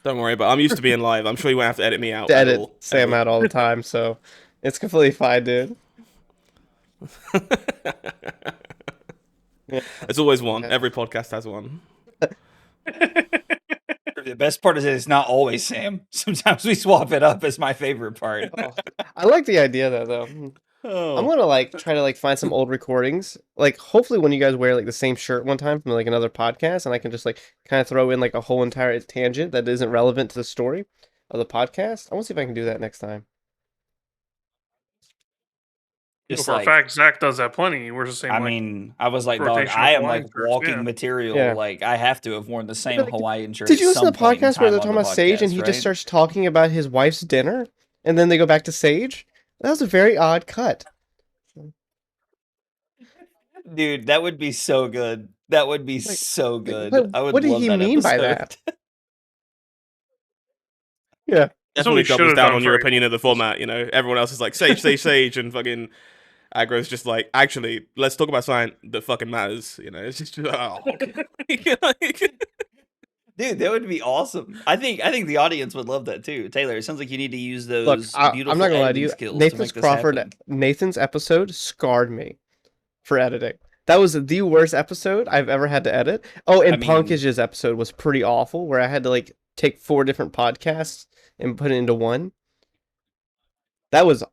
Don't worry, but I'm used to being live. I'm sure you won't have to edit me out To at edit all. Sam out all the time, so it's completely fine, dude. Yeah. There's always one. Every podcast has one. The best part is that it's not always Sam. Sometimes we swap it up as my favorite part. Oh, I like the idea though. Oh. I'm gonna like try to like find some old recordings. Like hopefully when you guys wear like the same shirt one time from like another podcast, and I can just like kind of throw in like a whole entire tangent that isn't relevant to the story of the podcast. I want to see if I can do that next time. Just For a like, fact, Zach does that plenty. He wears the same. I like, mean, I was like, dog, rotation I of am Hawaiian like shirts, walking yeah. material. Yeah. Like, I have to have worn the same like, Hawaiian shirt. Did you at listen to some the point in podcast where time they're on talking the about Sage and podcast, he right? just starts talking about his wife's dinner, and then they go back to Sage? That was a very odd cut. Dude, that would be so good. That would be Like, so good. What, I would what did love he that mean by episode. that? Yeah. That's what we Definitely doubles should've down done on your for opinion of the April Fools. format. You know, everyone else is like Sage, Sage, Sage, and fucking Aggro's just like, actually, let's talk about something that fucking matters. You know, it's just oh, Dude, that would be awesome. I think the audience would love that too. Taylor, it sounds like you need to use Look, those beautiful I'm not gonna lie to editing you. skills to Nathan's make this Crawford, happen. Nathan's episode scarred me for editing. That was the worst episode I've ever had to edit. Oh, and I mean- Punkage's episode was pretty awful, where I had to like take 4 different podcasts and put it into one. That was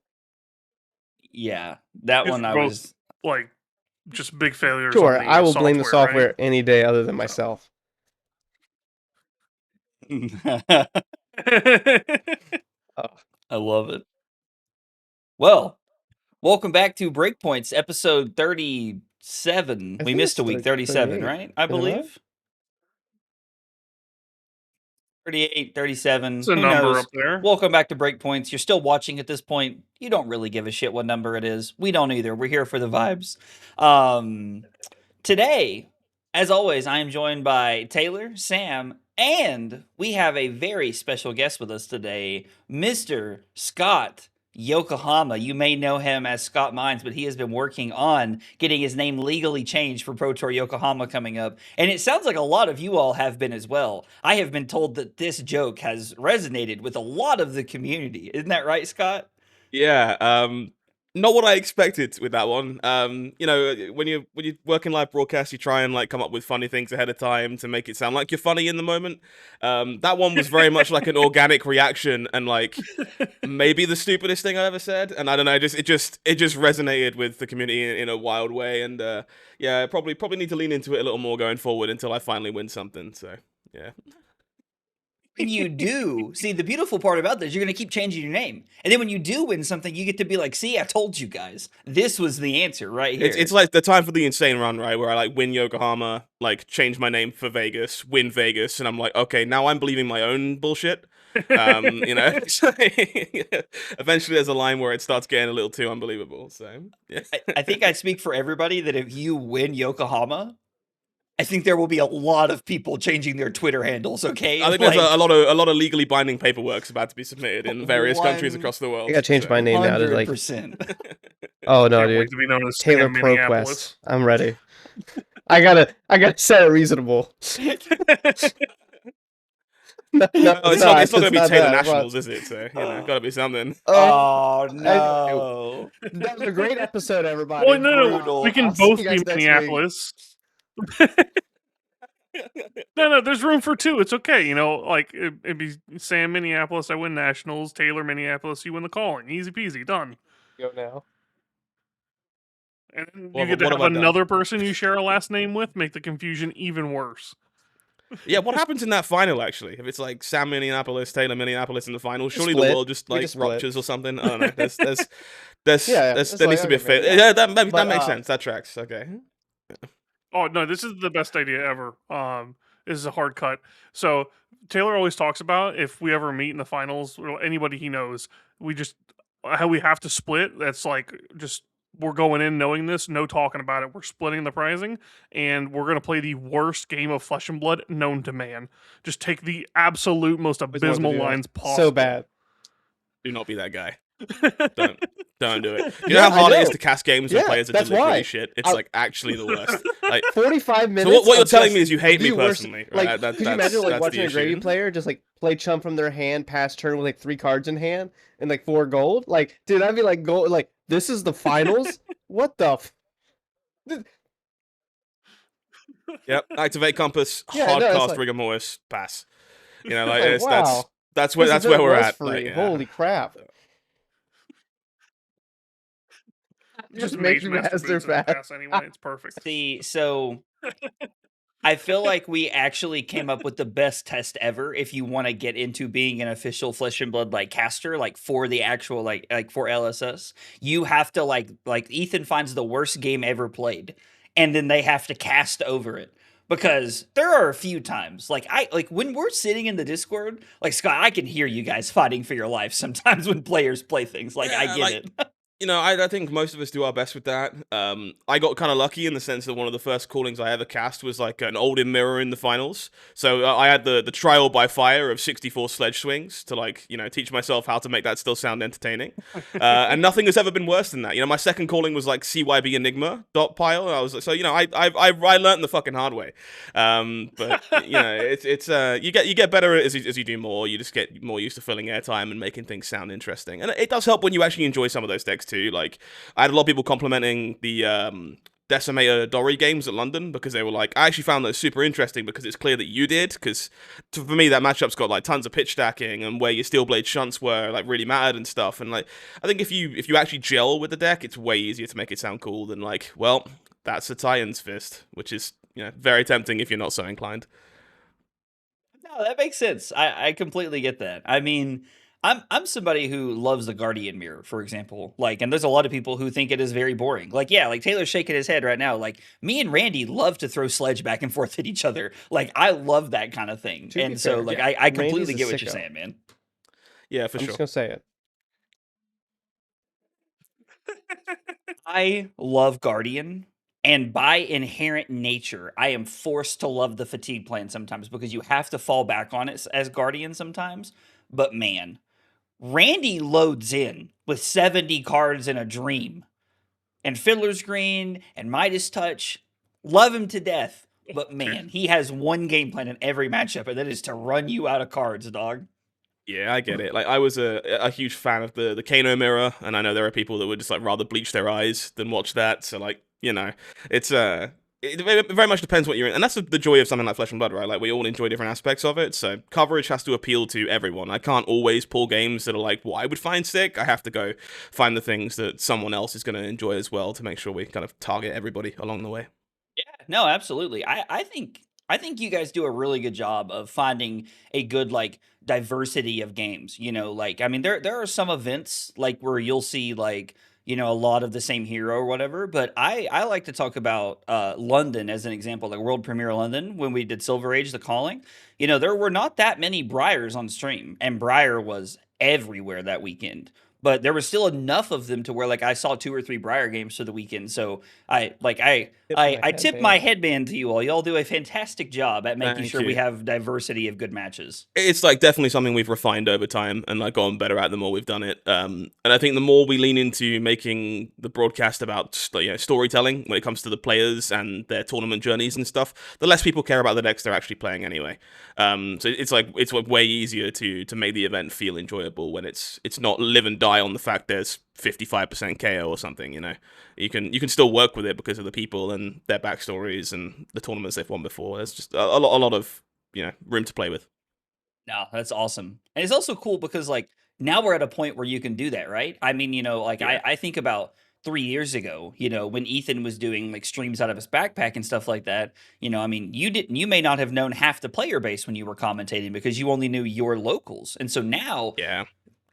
Yeah, that It's one I both- was. like just big failures. sure. on the I will blame the software, software right? any day other than myself. I love it. Well, welcome back to Breakpoints, episode 37. I We think missed a it's week, 37, 38, right? I is it not? believe. 38, 37. It's a Who number knows? up there. Welcome back to Breakpoints. You're still watching at this point. You don't really give a shit what number it is. We don't either. We're here for the vibes. Today, as always, I am joined by Taylor, Sam, and we have a very special guest with us today, Mr. Scott Yokohama. You may know him as Scott Mines, but he has been working on getting his name legally changed for Pro Tour Yokohama coming up. And it sounds like a lot of you all have been as well. I have been told that this joke has resonated with a lot of the community. Isn't that right, Scott? yeah. Not what I expected with that one. You know, when you work in live broadcast, you try and like come up with funny things ahead of time to make it sound like you're funny in the moment. That one was very much like an organic reaction and like maybe the stupidest thing I ever said. And I don't know, it just resonated with the community in a wild way. And yeah, probably need to lean into it a little more going forward until I finally win something. So yeah. When you do, see, the beautiful part about this, you're going to keep changing your name. And then when you do win something, you get to be like, see, I told you guys. This was the answer right here. It's like the time for the insane run, right? Where I like win Yokohama, like change my name for Vegas, win Vegas, and I'm like, okay, now I'm believing my own bullshit. You know, eventually there's a line where it starts getting a little too unbelievable. So yeah. I think I speak for everybody that if you win Yokohama, I think there will be a lot of people changing their Twitter handles, okay? I think there's a lot of legally binding paperwork's about to be submitted in various countries across the world. I gotta change my name now to like. 100%. Oh no, Can't wait dude. to be known as Taylor Sam Minneapolis. ProQuest. I'm ready. I gotta set it reasonable. No, It's not gonna be not Taylor that, Nationals, is it? So you know, gotta be something. Oh, no. That was a great episode, everybody. Well, no, Brutal. we can I'll see both you be guys next week. Minneapolis. No, there's room for 2. It's okay. You know, like it'd be Sam Minneapolis, I win Nationals. Taylor Minneapolis, you win the calling. Easy peasy, done. Go now. And then What you get to have have I done? another person you share a last name with, make the confusion even worse. Yeah, what happens in that final actually? If it's like Sam Minneapolis, Taylor Minneapolis in the final, surely split. the world just We like just split. ruptures or something. I don't know. There's Yeah, there it's needs like, to be a okay, fit. man. Yeah, that But, makes sense. That tracks. Okay. Oh no, this is the best idea ever. This is a hard cut. So Taylor always talks about if we ever meet in the finals or anybody he knows, we just how we have to split. That's like just we're going in knowing this, no talking about it. We're splitting the pricing, and we're gonna play the worst game of Flesh and Blood known to man. Just take the absolute most Always wanted to abysmal do that. lines possible. So bad. Do not be that guy. Don't do it. You Yeah, know how hard I it is know. to cast games when Yeah, players are that's deliberately why. shit? It's like actually the worst. Like, 45 so minutes. what you're of telling just me is you hate me the worst- personally, Like, right? could you imagine like that's watching the a gravy issue. player just like play chump from their hand, pass turn with like 3 cards in hand and like 4 gold? Like, dude, I'd be like, gold. Like, this is the finals. What the? Yep. Activate compass. Yeah, Hard no, it's cast like- rigor mortis. Pass. You know, like, Like, it's, wow. that's This where event we're was at. free. Like, yeah. Holy crap! Just make Mage Master master boots and fast. pass anyway. It's perfect. See, so I feel like we actually came up with the best test ever if you want to get into being an official Flesh and Blood like caster, like for the actual like for LSS. You have to like Ethan finds the worst game ever played, and then they have to cast over it. Because there are a few times, like when we're sitting in the Discord, like Scott, I can hear you guys fighting for your life sometimes when players play things. Like I Yeah, get like, it. You know, I think most of us do our best with that. I got kind of lucky in the sense that one of the first callings I ever cast was like an Olden mirror in the finals. So I had the trial by fire of 64 sledge swings to like, you know, teach myself how to make that still sound entertaining. And nothing has ever been worse than that. You know, my second calling was like CYB Enigma dot pile. And I was like, so, you know, I learned the fucking hard way. But you know, it's you get better as you do more. You just get more used to filling airtime and making things sound interesting. And it does help when you actually enjoy some of those decks too. Like, I had a lot of people complimenting the Decimator Dory games at London because they were like, I actually found those super interesting because it's clear that you did. Because for me, that matchup's got like tons of pitch stacking and where your Steel Blade shunts were like really mattered and stuff. And like, I think if you actually gel with the deck, it's way easier to make it sound cool than like, well, that's a Titan's Fist, which is, you know, very tempting if you're not so inclined. No, that makes sense. I completely get that. I mean, I'm somebody who loves the Guardian Mirror, for example. Like, and there's a lot of people who think it is very boring. Like, yeah, like Taylor's shaking his head right now. Like, me and Randy love to throw sledge back and forth at each other. Like, I love that kind of thing. To be And so, fair, like, yeah. I completely Randy's a get what you're sicko. saying, man. Yeah, for I'm sure. just gonna say it. I love Guardian, and by inherent nature, I am forced to love the fatigue plan sometimes because you have to fall back on it as Guardian sometimes. But man, Randy loads in with 70 cards in a dream, and Fiddler's Green and Midas Touch. Love him to death. But man, he has one game plan in every matchup, and that is to run you out of cards, dog. Yeah, I get it. Like, I was a huge fan of the Kano mirror, and I know there are people that would just like rather bleach their eyes than watch that. So like, you know, it's it very much depends what you're in, and that's the joy of something like Flesh and Blood, right? Like, we all enjoy different aspects of it, so coverage has to appeal to everyone. I can't always pull games that are like what I would find sick. I have to go find the things that someone else is going to enjoy as well to make sure we kind of target everybody along the way. Yeah, no, absolutely. I think you guys do a really good job of finding a good like diversity of games. You know, like I mean, there are some events like where you'll see like a lot of the same hero or whatever. But I like to talk about London as an example, like World Premiere London when we did Silver Age: The Calling. You know, there were not that many Briars on stream, and Briar was everywhere that weekend. But there was still enough of them to where like I saw 2 or 3 Briar games for the weekend. So I tip my headband to you all. Y'all do a fantastic job at making Thank sure we you. have diversity of good matches. It's like definitely something we've refined over time and like gotten better at the more we've done it. And I think the more we lean into making the broadcast about storytelling when it comes to the players and their tournament journeys and stuff, the less people care about the decks they're actually playing anyway. So it's like way easier to make the event feel enjoyable when it's not live and die on the fact there's 55% KO or something. You know, you can still work with it because of the people and their backstories and the tournaments they've won before. There's just a lot of room to play with. No, that's awesome. And it's also cool because like now we're at a point where you can do that, right? I mean, like Yeah. I think about 3 years ago, when Ethan was doing like streams out of his backpack and stuff like that, I mean, you may not have known half the player base when you were commentating because you only knew your locals. And so now Yeah.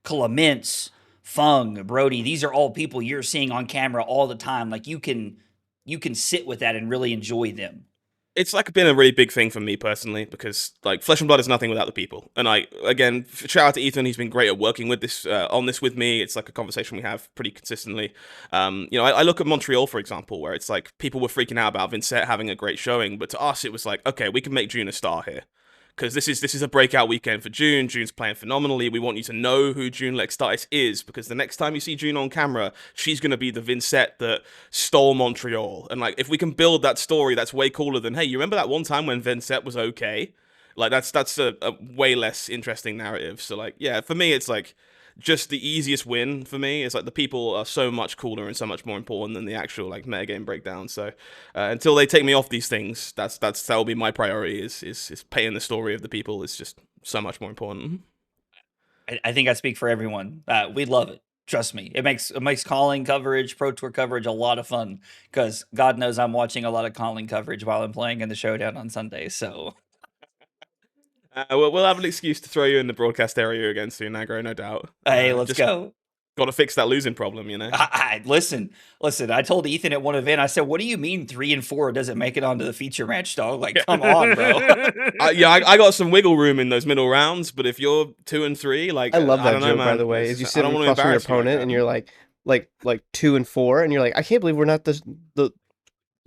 Clements, Fung, Brody, these are all people you're seeing on camera all the time. Like you can sit with that and really enjoy them. It's like been a really big thing for me personally because like Flesh and Blood is nothing without the people. And again, shout out to Ethan. He's been great at working with this on this with me. It's like a conversation we have pretty consistently. I look at Montreal, for example, where it's like people were freaking out about Vincent having a great showing, but to us it was like, okay, we can make June a star here. because this is a breakout weekend for June. June's playing phenomenally. We want you to know who June Lextatis is, because the next time you see June on camera, she's going to be the Vincent that stole Montreal. And like, if we can build that story, that's way cooler than, hey, you remember that one time when Vincent was okay? Like, that's a way less interesting narrative. So like, yeah, for me, it's like just the easiest win for me. It's like the people are so much cooler and so much more important than the actual like metagame breakdown. So until they take me off these things, that'll be my priority. Is paying the story of the people is just so much more important. I think I speak for everyone. We love it. Trust me, it makes calling coverage, Pro Tour coverage, a lot of fun, because God knows I'm watching a lot of calling coverage while I'm playing in the showdown on Sunday. So we'll have an excuse to throw you in the broadcast area again soon, Agro, no doubt. hey, let's go. Got to fix that losing problem, you know. Listen. I told Ethan at one event, I said, "What do you mean 3 and 4 doesn't make it onto the feature match, dog? Like, come on, bro." I got some wiggle room in those middle rounds, but if you're 2 and 3, like, I love that don't know, joke, man. by the way. Is you sit I don't wanna across from your embarrass you like opponent that. and you're like 2 and 4, and you're like, I can't believe we're not the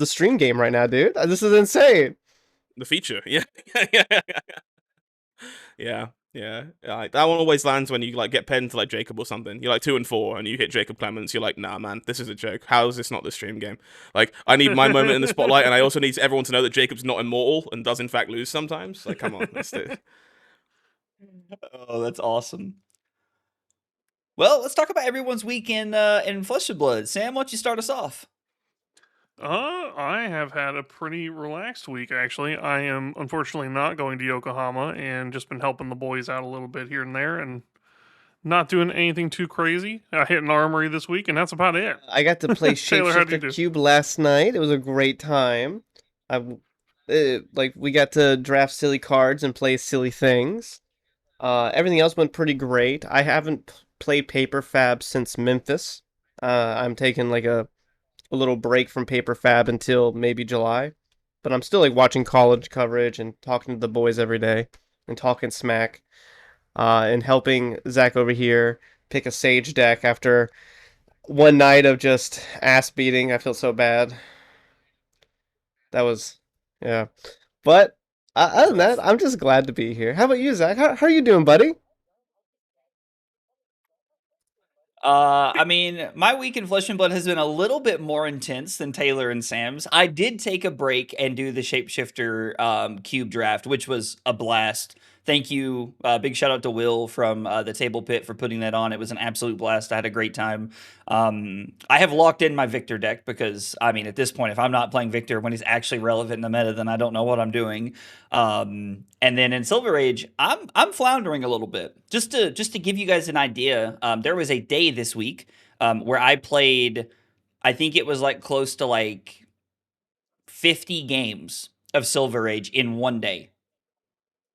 stream game right now, dude. This is insane. The feature, yeah. Yeah. Like, that one always lands when you like get penned to like Jacob or something. You're like 2 and 4, and you hit Jacob Clements. You're like, nah, man, this is a joke. How is this not the stream game? Like, I need my moment in the spotlight, and I also need everyone to know that Jacob's not immortal and does in fact lose sometimes. Like, come on, that's it. Oh, that's awesome. Well, let's talk about everyone's week in Flesh and Blood. Sam, why don't you start us off? I have had a pretty relaxed week, actually. I am unfortunately not going to Yokohama and just been helping the boys out a little bit here and there and not doing anything too crazy. I hit an armory this week, and that's about it. I got to play Taylor, how'd you do? Shapeshifter Cube last night. It was a great time. We got to draft silly cards and play silly things. Everything else went pretty great. I haven't played Paper Fab since Memphis. I'm taking like a little break from Paper Fab until maybe July, but I'm still like watching college coverage and talking to the boys every day and talking smack, and helping Zach over here pick a Sage deck after one night of just ass beating. I feel so bad. That was, yeah. But other than that, I'm just glad to be here. How about you, Zach? How are you doing, buddy? I mean, my week in Flesh and Blood has been a little bit more intense than Taylor and Sam's. I did take a break and do the Shapeshifter cube draft, which was a blast. Thank you. Big shout out to Will from the Table Pit for putting that on. It was an absolute blast. I had a great time. I have locked in my Victor deck because, I mean, at this point, if I'm not playing Victor when he's actually relevant in the meta, then I don't know what I'm doing. And then in Silver Age, I'm floundering a little bit. Just to give you guys an idea, there was a day this week where I played, I think it was like close to like 50 games of Silver Age in one day.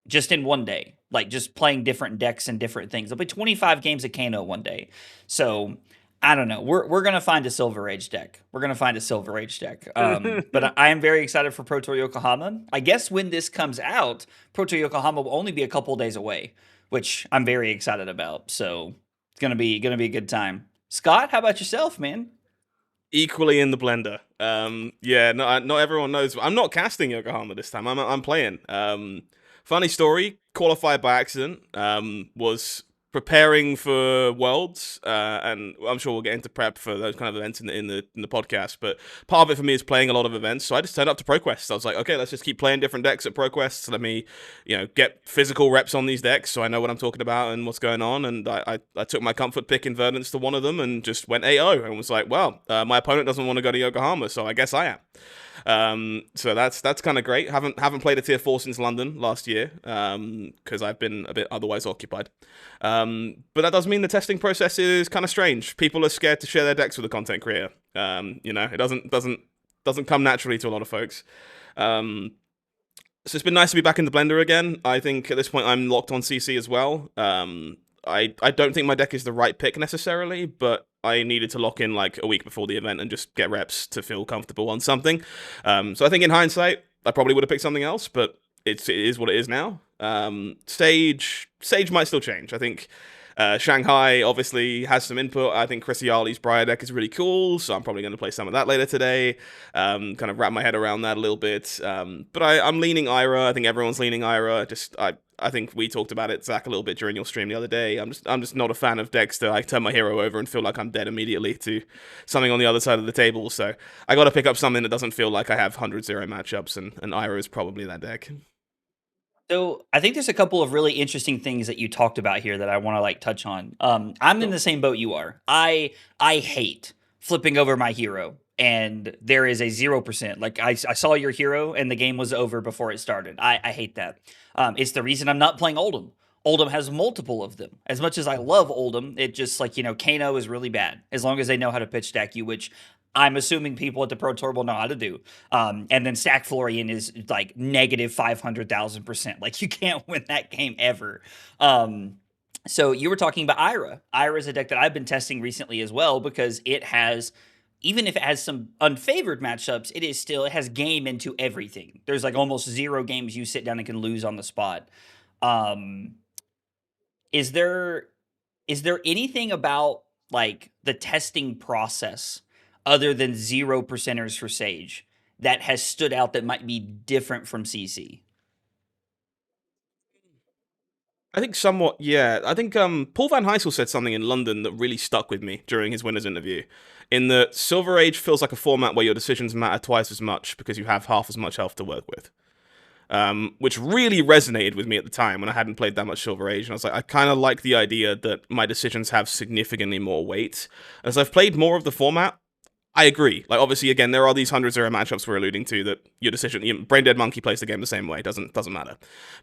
Just in one day, like just playing different decks and different things. I'll play 25 games of Kano one day. So I don't know. We're gonna find a Silver Age deck. But I am very excited for Pro Tour Yokohama. I guess when this comes out, Pro Tour Yokohama will only be a couple days away, which I'm very excited about. So it's gonna be a good time. Scott, how about yourself, man? Equally in the blender. Yeah, not everyone knows. I'm not casting Yokohama this time. I'm playing. Funny story, qualified by accident, was preparing for Worlds, and I'm sure we'll get into prep for those kind of events in the podcast, but part of it for me is playing a lot of events, so I just turned up to ProQuest. I was like, okay, let's just keep playing different decks at ProQuest, let me, get physical reps on these decks so I know what I'm talking about and what's going on, and I took my comfort pick in Verdance to one of them and just went AO, and was like, well, my opponent doesn't want to go to Yokohama, so I guess I am. So that's kind of great. Haven't played a tier 4 since London last year, because I've been a bit otherwise occupied. But that does mean the testing process is kind of strange. People are scared to share their decks with a content creator. It doesn't come naturally to a lot of folks. So it's been nice to be back in the blender again. I think at this point I'm locked on CC as well. I don't think my deck is the right pick necessarily, but I needed to lock in like a week before the event and just get reps to feel comfortable on something. So I think in hindsight, I probably would have picked something else, but it is what it is now. Sage might still change. I think Shanghai obviously has some input. I think Chris Yali's Briar deck is really cool, so I'm probably going to play some of that later today. Kind of wrap my head around that a little bit. But I'm leaning Ira. I think everyone's leaning Ira. I think we talked about it, Zach, a little bit during your stream the other day. I'm just not a fan of decks that I turn my hero over and feel like I'm dead immediately to something on the other side of the table. So I got to pick up something that doesn't feel like I have 100-0 matchups, and Ira is probably that deck. So I think there's a couple of really interesting things that you talked about here that I want to like touch on. I'm in the same boat you are. I hate flipping over my hero, and there is a 0%. Like I saw your hero, and the game was over before it started. I hate that. It's the reason I'm not playing Oldhim. Oldhim has multiple of them. As much as I love Oldhim, it just like, Kano is really bad. As long as they know how to pitch stack you, which I'm assuming people at the Pro Tour will know how to do. And then Stack Florian is like negative 500,000%. Like you can't win that game ever. So you were talking about Ira. Ira is a deck that I've been testing recently as well because it has, even if it has some unfavored matchups, it has game into everything. There's like almost 0 games you sit down and can lose on the spot. Is there anything about like the testing process other than 0%ers for Sage that has stood out that might be different from CC? I think somewhat, yeah. I think Paul Van Heysel said something in London that really stuck with me during his winners interview. In that Silver Age feels like a format where your decisions matter twice as much because you have half as much health to work with. Which really resonated with me at the time when I hadn't played that much Silver Age. And I was like, I kind of like the idea that my decisions have significantly more weight. As I've played more of the format, I agree. Like, obviously, again, there are these 100-0 matchups we're alluding to that your decision... Brain Dead Monkey plays the game the same way. Doesn't matter.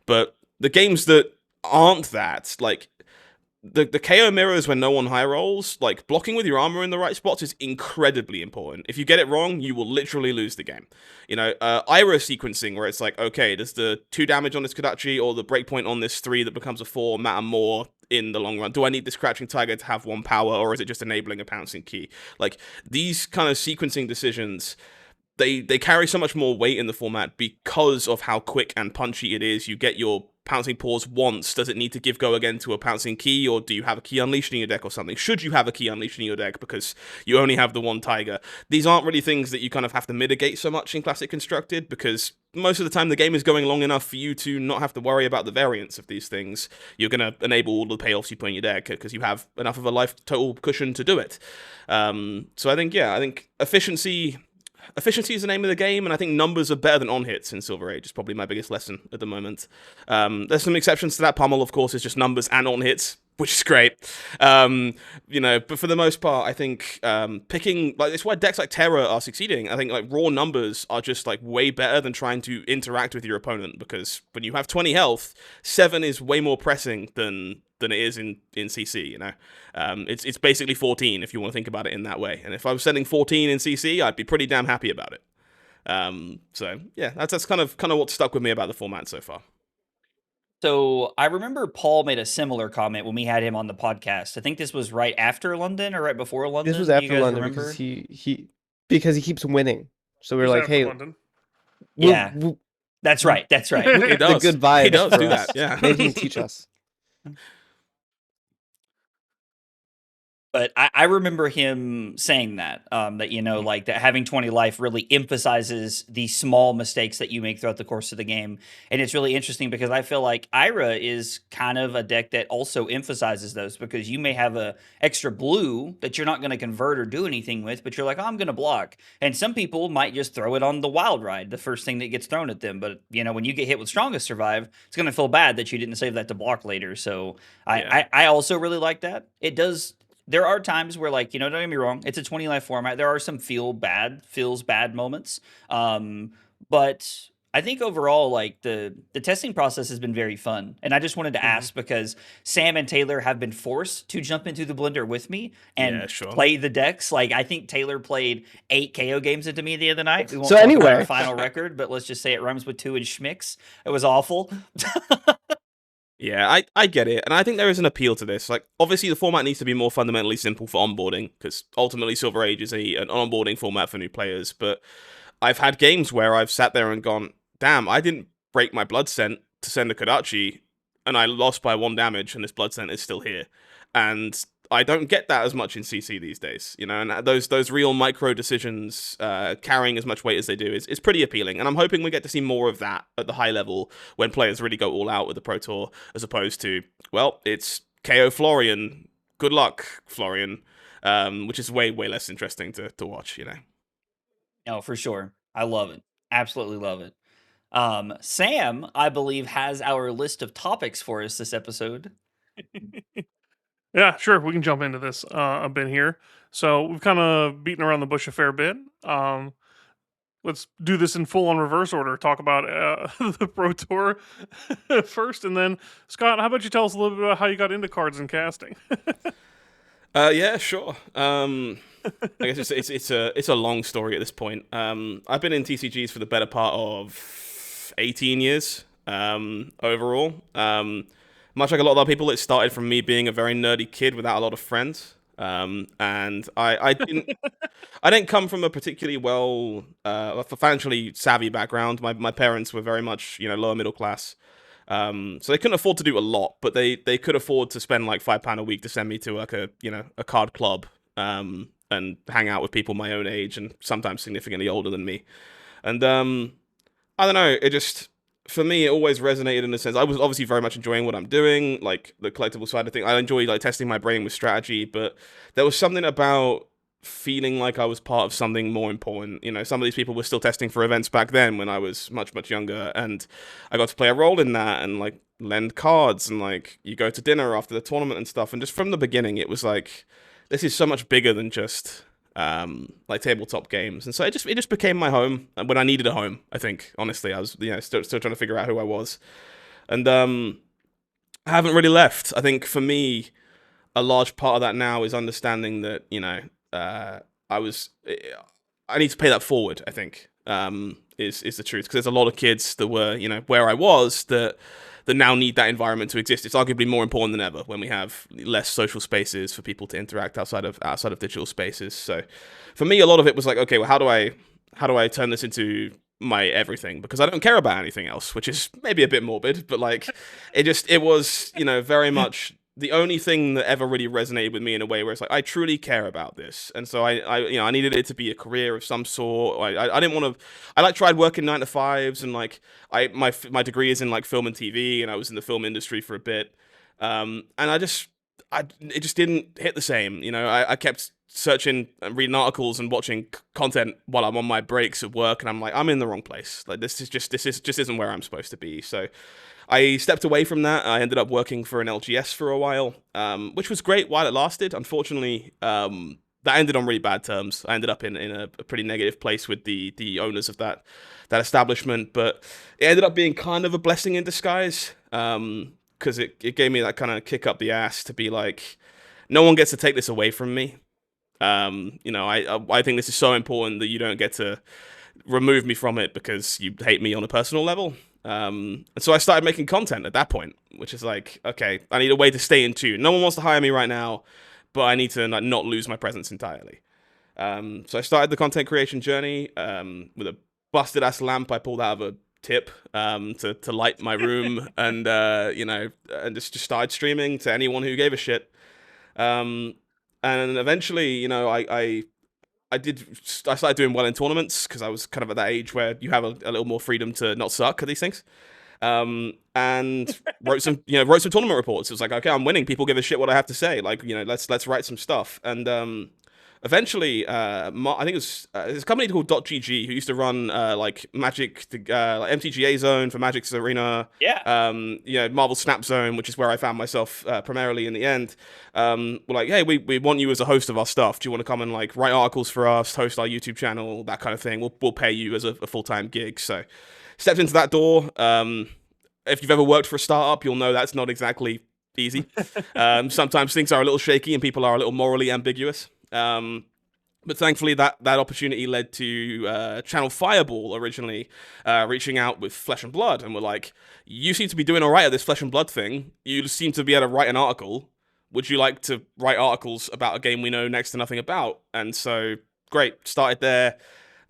But the games that aren't that, like... The KO mirrors when no one high rolls, like, blocking with your armor in the right spots is incredibly important. If you get it wrong, you will literally lose the game. Ira sequencing, where it's like, okay, does the 2 damage on this Kodachi or the breakpoint on this 3 that becomes a 4 matter more in the long run? Do I need this Crouching Tiger to have 1 power, or is it just enabling a pouncing key? Like, these kind of sequencing decisions... They carry so much more weight in the format because of how quick and punchy it is. You get your pouncing pause once. Does it need to give go again to a pouncing key, or do you have a key unleashed in your deck or something? Should you have a key unleashed in your deck because you only have the 1 tiger? These aren't really things that you kind of have to mitigate so much in Classic Constructed because most of the time the game is going long enough for you to not have to worry about the variance of these things. You're going to enable all the payoffs you put in your deck because you have enough of a life total cushion to do it. So I think efficiency is the name of the game, and I think numbers are better than on-hits in Silver Age. It's probably my biggest lesson at the moment. There's some exceptions to that. Pummel, of course, is just numbers and on-hits, which is great. But for the most part, I think picking... like, it's why decks like Terra are succeeding. I think like raw numbers are just like way better than trying to interact with your opponent, because when you have 20 health, 7 is way more pressing than it is in CC, It's basically 14 if you want to think about it in that way. And if I was sending 14 in CC, I'd be pretty damn happy about it. So yeah, that's kind of what stuck with me about the format so far. So I remember Paul made a similar comment when we had him on the podcast. I think this was right after London or right before London. This was after London because he keeps winning. So we were like, hey, London. Yeah, that's right. That's right. He does. The good vibes. He does for do us. that. Yeah, Maybe he can teach us. But I remember him saying that, like that having 20 life really emphasizes the small mistakes that you make throughout the course of the game. And it's really interesting because I feel like Ira is kind of a deck that also emphasizes those, because you may have a extra blue that you're not going to convert or do anything with, but you're like, oh, I'm going to block. And some people might just throw it on the wild ride, the first thing that gets thrown at them. But, when you get hit with Strongest Survive, it's going to feel bad that you didn't save that to block later. So I also really like that. It does... There are times where, like, don't get me wrong, it's a 20 life format. There are some feels bad moments. But I think overall, like, the testing process has been very fun. And I just wanted to ask, because Sam and Taylor have been forced to jump into the blender with me and play the decks. Like, I think Taylor played 8 KO games into me the other night. We won't talk about our final record, but let's just say it rhymes with 2 and schmicks. It was awful. Yeah, I get it, and I think there is an appeal to this. Like, obviously, the format needs to be more fundamentally simple for onboarding, because ultimately Silver Age is an onboarding format for new players, but I've had games where I've sat there and gone, damn, I didn't break my blood scent to send a Kodachi. and I lost by 1 damage, and this blood scent is still here. And I don't get that as much in CC these days, you know, and those real micro decisions carrying as much weight as they do is pretty appealing. And I'm hoping we get to see more of that at the high level when players really go all out with the Pro Tour, as opposed to, well, it's KO Florian, good luck, Florian, which is way less interesting to watch, you know. Oh, for sure. I love it. Absolutely love it. Sam, I believe, has our list of topics for us this episode. Yeah, sure. We can jump into this a bit here. So we've kind of beaten around the bush a fair bit. Let's do this in full on reverse order. Talk about the Pro Tour first, and then Scott, how about you tell us a little bit about how you got into cards and casting? Yeah, sure. I guess it's a long story at this point. I've been in TCGs for the better part of 18 years overall. Much like a lot of other people, it started from me being a very nerdy kid without a lot of friends. And I didn't come from a particularly financially savvy background. My parents were very much, you know, lower middle class. So they couldn't afford to do a lot, but they could afford to spend like £5 a week to send me to like a card club, and hang out with people my own age and sometimes significantly older than me. And I don't know, it just, for me, it always resonated in the sense I was obviously very much enjoying what I'm doing, like the collectible side of things. I enjoy like testing my brain with strategy, but there was something about feeling like I was part of something more important. You know, some of these people were still testing for events back then when I was much younger, and I got to play a role in that and like lend cards and like you go to dinner after the tournament and stuff. And just from the beginning, it was like, this is so much bigger than just like tabletop games. And so it just became my home when I needed a home. I think honestly, I was still trying to figure out who I was, and I haven't really left. I think for me, a large part of that now is understanding that I need to pay that forward. I think is the truth, because there's a lot of kids that were where I was that now need that environment to exist. It's arguably more important than ever when we have less social spaces for people to interact outside of digital spaces. So for me, a lot of it was like, okay, well, how do I turn this into my everything? Because I don't care about anything else, which is maybe a bit morbid, but like it was very much the only thing that ever really resonated with me in a way where it's like, I truly care about this. And so I needed it to be a career of some sort. I didn't want to, tried working 9 to 5s, and like my degree is in like film and TV, and I was in the film industry for a bit. And it just didn't hit the same. I kept searching and reading articles and watching content while I'm on my breaks at work, and I'm like, I'm in the wrong place. Like this just isn't where I'm supposed to be. So I stepped away from that. I ended up working for an LGS for a while, which was great while it lasted. Unfortunately, that ended on really bad terms. I ended up in a pretty negative place with the owners of that establishment, but it ended up being kind of a blessing in disguise, because it gave me that kind of kick up the ass to be like, no one gets to take this away from me. I think this is so important that you don't get to remove me from it because you hate me on a personal level. And so I started making content at that point, which is like, okay, I need a way to stay in tune. No one wants to hire me right now, but I need to not lose my presence entirely. So I started the content creation journey with a busted ass lamp I pulled out of a tip to light my room, and and just started streaming to anyone who gave a shit. And eventually, I started doing well in tournaments because I was kind of at that age where you have a little more freedom to not suck at these things. And wrote some tournament reports. It was like, okay, I'm winning. People give a shit what I have to say. Like, let's write some stuff. And eventually, I think it was there's a company called .gg who used to run like Magic, like MTGA Zone for Magic's Arena. Yeah. Marvel Snap Zone, which is where I found myself primarily in the end. We're like, hey, we want you as a host of our stuff. Do you want to come and like write articles for us, host our YouTube channel, that kind of thing? We'll pay you as a full-time gig. So stepped into that door. If you've ever worked for a startup, you'll know that's not exactly easy. Sometimes things are a little shaky and people are a little morally ambiguous. But thankfully that opportunity led to Channel Fireball originally reaching out with Flesh and Blood, and were like, you seem to be doing all right at this Flesh and Blood thing. You seem to be able to write an article. Would you like to write articles about a game we know next to nothing about? And so, great, started there.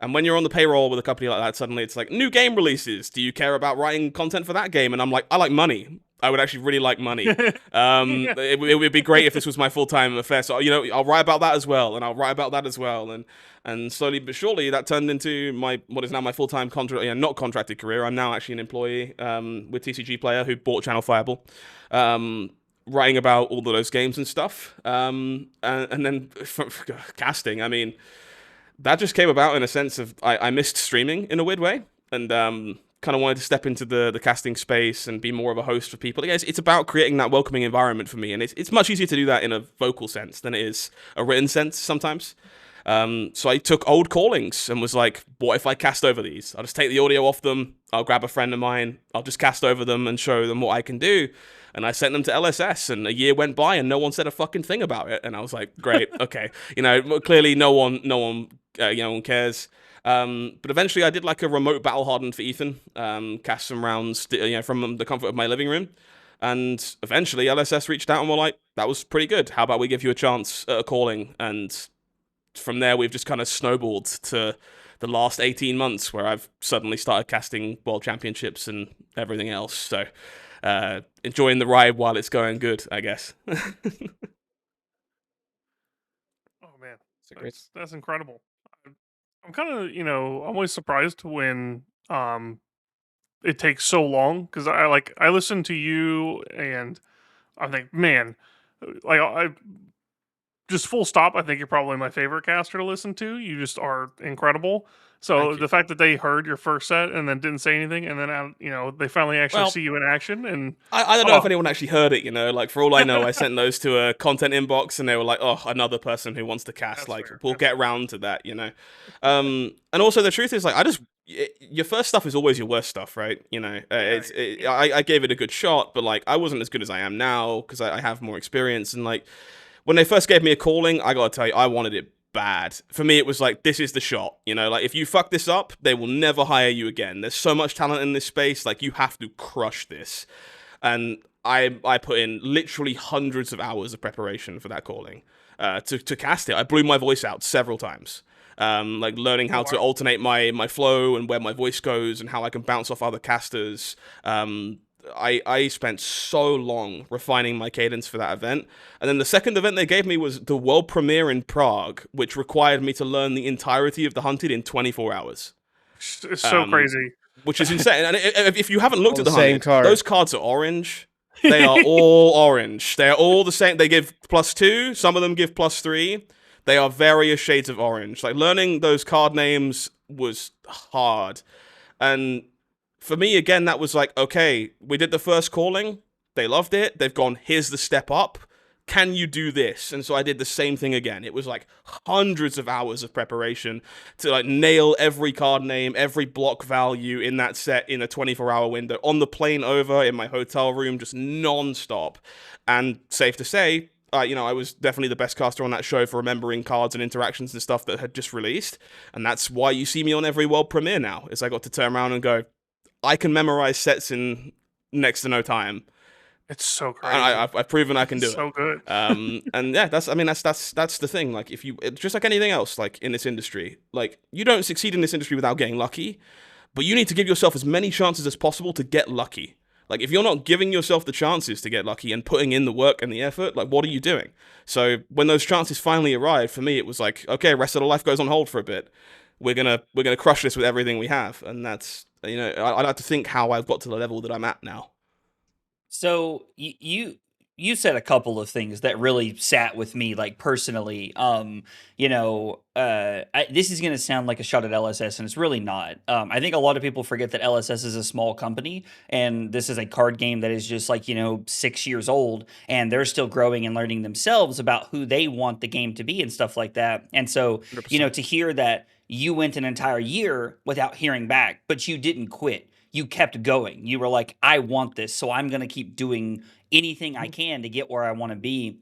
And when you're on the payroll with a company like that, suddenly it's like, new game releases. Do you care about writing content for that game? And I'm like, I like money. I would actually really like money. It would be great if this was my full-time affair. So, I'll write about that as well, and I'll write about that as well. And slowly but surely, that turned into what is now my full-time not contracted career. I'm now actually an employee with TCGplayer, who bought Channel Fireball, writing about all of those games and stuff. And then for casting, I mean, that just came about in a sense of I missed streaming in a weird way, and kind of wanted to step into the casting space and be more of a host for people. It's about creating that welcoming environment for me, and it's much easier to do that in a vocal sense than it is a written sense sometimes. So I took old callings and was like, what if I cast over these? I'll just take the audio off them, I'll grab a friend of mine, I'll just cast over them and show them what I can do. And I sent them to LSS, and a year went by and no one said a fucking thing about it. And I was like, great, okay. Clearly no one cares. But eventually I did like a remote battle hardened for Ethan, cast some rounds from the comfort of my living room. And eventually LSS reached out and were like, that was pretty good. How about we give you a chance at a calling? And from there, we've just kind of snowballed to the last 18 months where I've suddenly started casting World Championships and everything else. So enjoying the ride while it's going good, I guess. Oh, man. That's incredible. I'm kind of, I'm always surprised when it takes so long, because I listen to you and I think, man, I just full stop, I think you're probably my favorite caster to listen to. You just are incredible. So the fact that they heard your first set and then didn't say anything, and then they finally actually see you in action, and I don't know if anyone actually heard it. Like, for all I know, I sent those to a content inbox, and they were like, "Oh, another person who wants to cast." That's fair. We'll get round to that, And also, the truth is, your first stuff is always your worst stuff, right? I gave it a good shot, but I wasn't as good as I am now because I have more experience, and when they first gave me a calling, I gotta tell you, I wanted it bad. For me, it was like, this is the shot. If you fuck this up, they will never hire you again. There's so much talent in this space. You have to crush this. And I put in literally hundreds of hours of preparation for that calling to cast it. I blew my voice out several times. Learning how to alternate my flow and where my voice goes and how I can bounce off other casters. I spent so long refining my cadence for that event. And then the second event they gave me was the world premiere in Prague, which required me to learn the entirety of the Hunted in 24 hours. It's so crazy. Which is insane. And if you haven't looked at the Hunted, card. those cards are orange. They are all orange. They are all the same. They give +2. Some of them give +3. They are various shades of orange. Learning those card names was hard. And for me, again, that was okay, we did the first calling. They loved it. They've gone, here's the step up. Can you do this? And so I did the same thing again. It was hundreds of hours of preparation to nail every card name, every block value in that set in a 24-hour window. On the plane over, in my hotel room, just non-stop. And safe to say, I was definitely the best caster on that show for remembering cards and interactions and stuff that had just released. And that's why you see me on every world premiere now, is I got to turn around and go, I can memorize sets in next to no time. It's so crazy. I've proven I can do it. So good. And yeah, that's the thing. If you, just like anything else, in this industry, you don't succeed in this industry without getting lucky, but you need to give yourself as many chances as possible to get lucky. If you're not giving yourself the chances to get lucky and putting in the work and the effort, what are you doing? So when those chances finally arrived, for me, it was okay, rest of the life goes on hold for a bit. We're gonna crush this with everything we have, and that's. I like to think how I've got to the level that I'm at now. So you said a couple of things that really sat with me, personally. This is going to sound like a shot at LSS, and it's really not. I think a lot of people forget that LSS is a small company, and this is a card game that is just 6 years old, and they're still growing and learning themselves about who they want the game to be and stuff like that. And so, 100%. To hear that you went an entire year without hearing back, but you didn't quit. You kept going. You were like, I want this, so I'm going to keep doing anything I can to get where I want to be.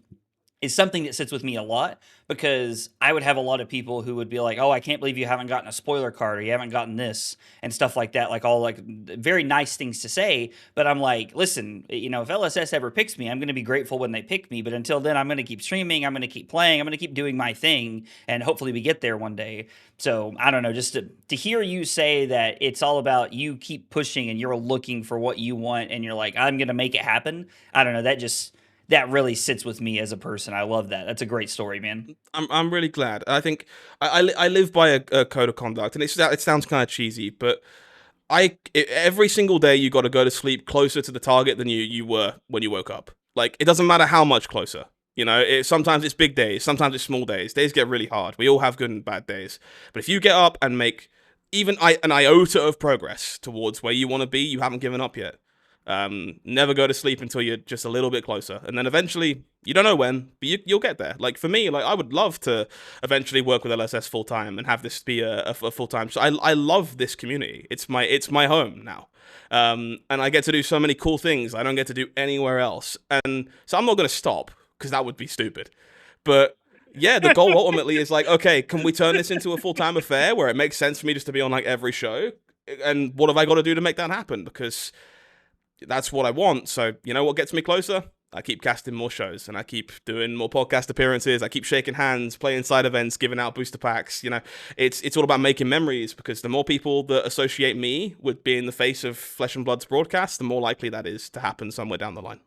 is something that sits with me a lot, because I would have a lot of people who would be like, "Oh, I can't believe you haven't gotten a spoiler card, or you haven't gotten this," and stuff like that, like all like very nice things to say. But I'm like, listen, if LSS ever picks me, I'm going to be grateful when they pick me. But until then, I'm going to keep streaming, I'm going to keep playing, I'm going to keep doing my thing, and hopefully we get there one day. So I don't know, just to hear you say that it's all about you keep pushing and you're looking for what you want, and you're like, I'm going to make it happen. I don't know, that really sits with me as a person. I love that. That's a great story, man. I'm really glad. I think I live by a code of conduct, and it sounds kind of cheesy, but every single day you got to go to sleep closer to the target than you were when you woke up. Like, it doesn't matter how much closer. Sometimes it's big days, sometimes it's small days. Days get really hard. We all have good and bad days. But if you get up and make even an iota of progress towards where you want to be, you haven't given up yet. Never go to sleep until you're just a little bit closer, and then eventually, you don't know when, but you'll get there. Like, for me, like, I would love to eventually work with LSS full time and have this be a full time. So I love this community. It's my home now, and I get to do so many cool things I don't get to do anywhere else. And so I'm not gonna stop, because that would be stupid. But yeah, the goal ultimately is like, okay, can we turn this into a full time affair where it makes sense for me just to be on like every show? And what have I got to do to make that happen? Because that's what I want. So, what gets me closer? I keep casting more shows, and I keep doing more podcast appearances. I keep shaking hands, playing side events, giving out booster packs. It's all about making memories, because the more people that associate me with being the face of Flesh and Blood's broadcast, the more likely that is to happen somewhere down the line.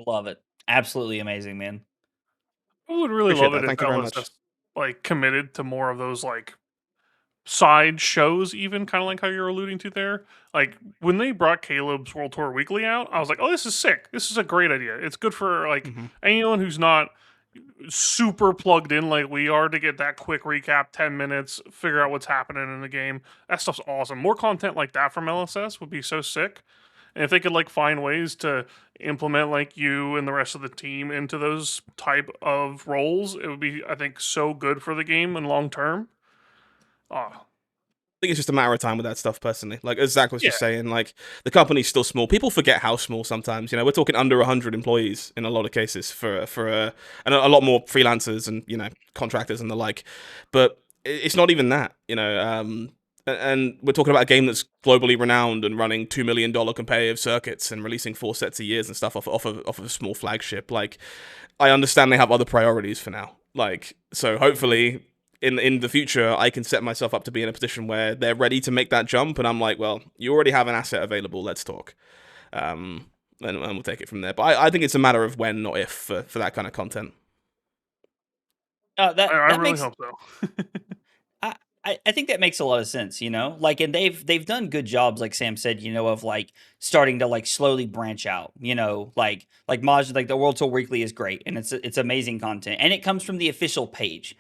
Love it. Absolutely amazing, man. I would really Appreciate love that. it if Thank you very LSS much. like committed to more of those like side shows, even kind of like how you're alluding to there. Like when they brought Caleb's World Tour Weekly out, I was like, oh, this is sick. This is a great idea. It's good for like anyone who's not super plugged in like we are to get that quick recap, 10 minutes, figure out what's happening in the game. That stuff's awesome. More content like that from LSS would be so sick. And if they could like find ways to implement like you and the rest of the team into those type of roles, it would be, I think, so good for the game and long term. I think it's just a matter of time with that stuff, personally. Like, as Zach was just Yeah. saying, like, the company's still small. People forget how small sometimes. We're talking under 100 employees in a lot of cases and a lot more freelancers and, contractors and the like. But it's not even that, and we're talking about a game that's globally renowned and running $2 million competitive circuits and releasing 4 sets a year and stuff off of a small flagship. Like, I understand they have other priorities for now. Like, so hopefully in the future, I can set myself up to be in a position where they're ready to make that jump, and I'm like, well, you already have an asset available, let's talk. And we'll take it from there. But I think it's a matter of when, not if, for that kind of content. I That really makes hope so. I think that makes a lot of sense, like, and they've done good jobs, like Sam said, of like starting to like slowly branch out, like Maj, like the World Tour Weekly is great, and it's amazing content, and it comes from the official page,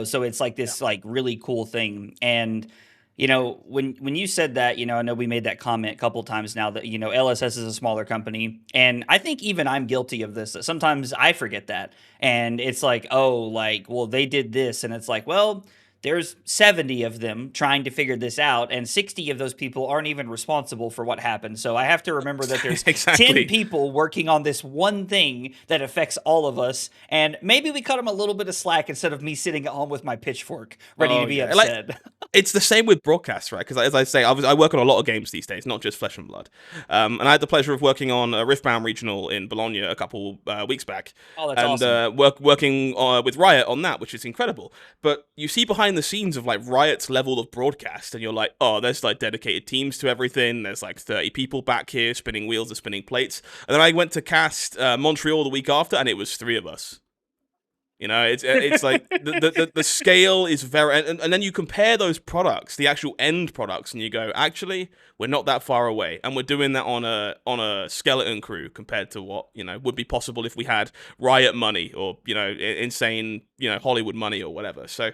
so it's like this like really cool thing. And when you said that, I know we made that comment a couple times now that LSS is a smaller company, and I think even I'm guilty of this, that sometimes I forget that, and it's like, oh, like, well, they did this, and it's like, well, there's 70 of them trying to figure this out, and 60 of those people aren't even responsible for what happened. So I have to remember that there's Exactly. 10 people working on this one thing that affects all of us, and maybe we cut them a little bit of slack instead of me sitting at home with my pitchfork ready to be upset. Like, it's the same with broadcasts, right? Because as I say, I work on a lot of games these days, not just Flesh and Blood. And I had the pleasure of working on a Riftbound Regional in Bologna a couple weeks back. Oh, that's awesome. Working with Riot on that, which is incredible. But you see behind the scenes of like Riot's level of broadcast, and you're like, oh, there's like dedicated teams to everything. There's like 30 people back here spinning wheels and spinning plates. And then I went to cast Montreal the week after, and it was 3 of us. It's like the scale is very, and then you compare those products, the actual end products, and you go, actually, we're not that far away, and we're doing that on a skeleton crew compared to what would be possible if we had Riot money or insane Hollywood money or whatever. So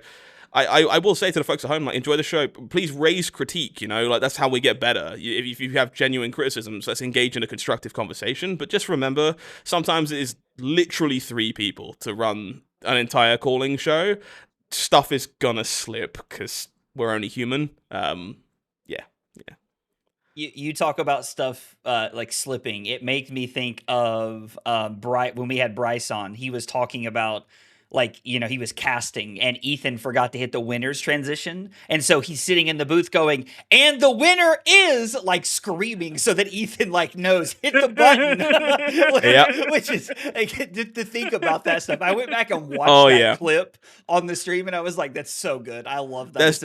I will say to the folks at home, like, enjoy the show. Please raise critique, like, that's how we get better. If you have genuine criticisms, let's engage in a constructive conversation. But just remember, sometimes it is literally 3 people to run an entire calling show. Stuff is gonna slip because we're only human. Yeah. You talk about stuff like slipping. It makes me think of when we had Bryce on. He was talking about like, you know, he was casting and Ethan forgot to hit the winner's transition. And so he's sitting in the booth going, and the winner is like screaming so that Ethan like knows, hit the button. Which is like, to think about that stuff. I went back and watched that clip on the stream and I was like, that's so good. I love that.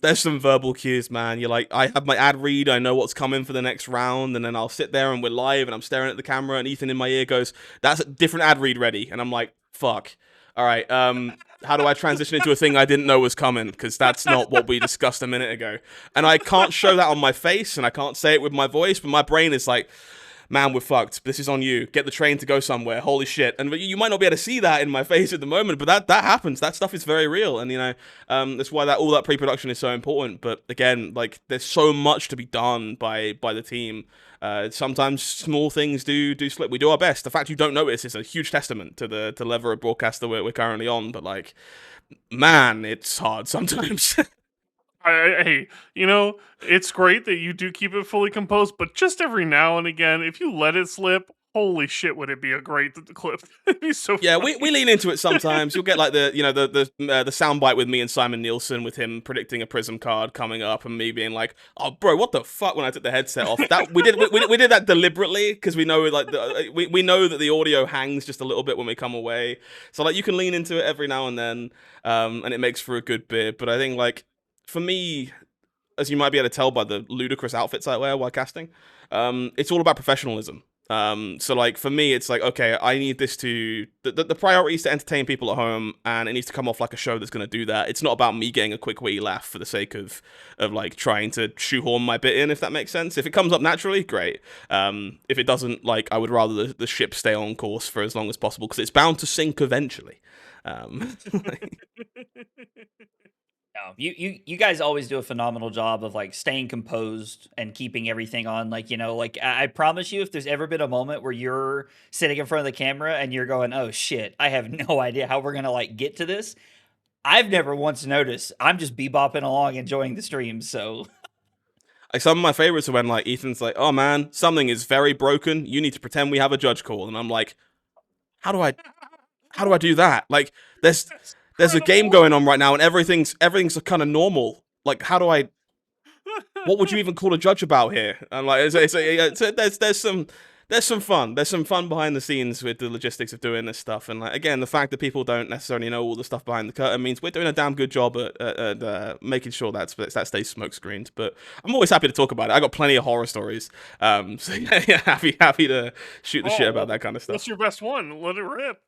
There's some verbal cues, man. You're like, I have my ad read, I know what's coming for the next round, and then I'll sit there and we're live and I'm staring at the camera and Ethan in my ear goes, that's a different ad read ready. And I'm like, fuck. All right, how do I transition into a thing I didn't know was coming? Because that's not what we discussed a minute ago. And I can't show that on my face, and I can't say it with my voice, but my brain is like, man, we're fucked. This is on you. Get the train to go somewhere. Holy shit. And you might not be able to see that in my face at the moment, but that happens. That stuff is very real. And, you know, that's why all that pre-production is so important. But again, like, there's so much to be done by the team. Sometimes small things do slip. We do our best. The fact you don't notice is a huge testament to the level of broadcaster we're currently on. But, like, man, it's hard sometimes. Hey, you know, it's great that you do keep it fully composed, but just every now and again, if you let it slip, holy shit, would it be a great clip? It'd be so funny. we lean into it sometimes. You'll get like the soundbite with me and Simon Nielsen with him predicting a Prism card coming up and me being like, "Oh, bro, what the fuck?" When I took the headset off, that we did that deliberately because we know like we know that the audio hangs just a little bit when we come away. So like you can lean into it every now and then, and it makes for a good bit. But I think like for me, as you might be able to tell by the ludicrous outfits I wear while casting, it's all about professionalism. So like for me, it's like, okay, I need this to the priority is to entertain people at home, and it needs to come off like a show that's going to do that. It's not about me getting a quick witty laugh for the sake of like trying to shoehorn my bit in, if that makes sense. If it comes up naturally, great. If it doesn't, like I would rather the ship stay on course for as long as possible because it's bound to sink eventually. No, you guys always do a phenomenal job of like staying composed and keeping everything on. Like, you know, like I promise you, if there's ever been a moment where you're sitting in front of the camera and you're going, "Oh shit, I have no idea how we're gonna like get to this," I've never once noticed. I'm just bebopping along, enjoying the stream. So, like some of my favorites are when like Ethan's like, "Oh man, something is very broken. You need to pretend we have a judge call," and I'm like, "How do I do that?" Like, there's a game going on right now, and everything's kind of normal. Like, how do I? What would you even call a judge about here? And like, there's some fun. There's some fun behind the scenes with the logistics of doing this stuff. And like, again, the fact that people don't necessarily know all the stuff behind the curtain means we're doing a damn good job at making sure that stays smoke screened. But I'm always happy to talk about it. I got plenty of horror stories. So yeah, happy to shoot the shit about that kind of stuff. What's your best one? Let it rip.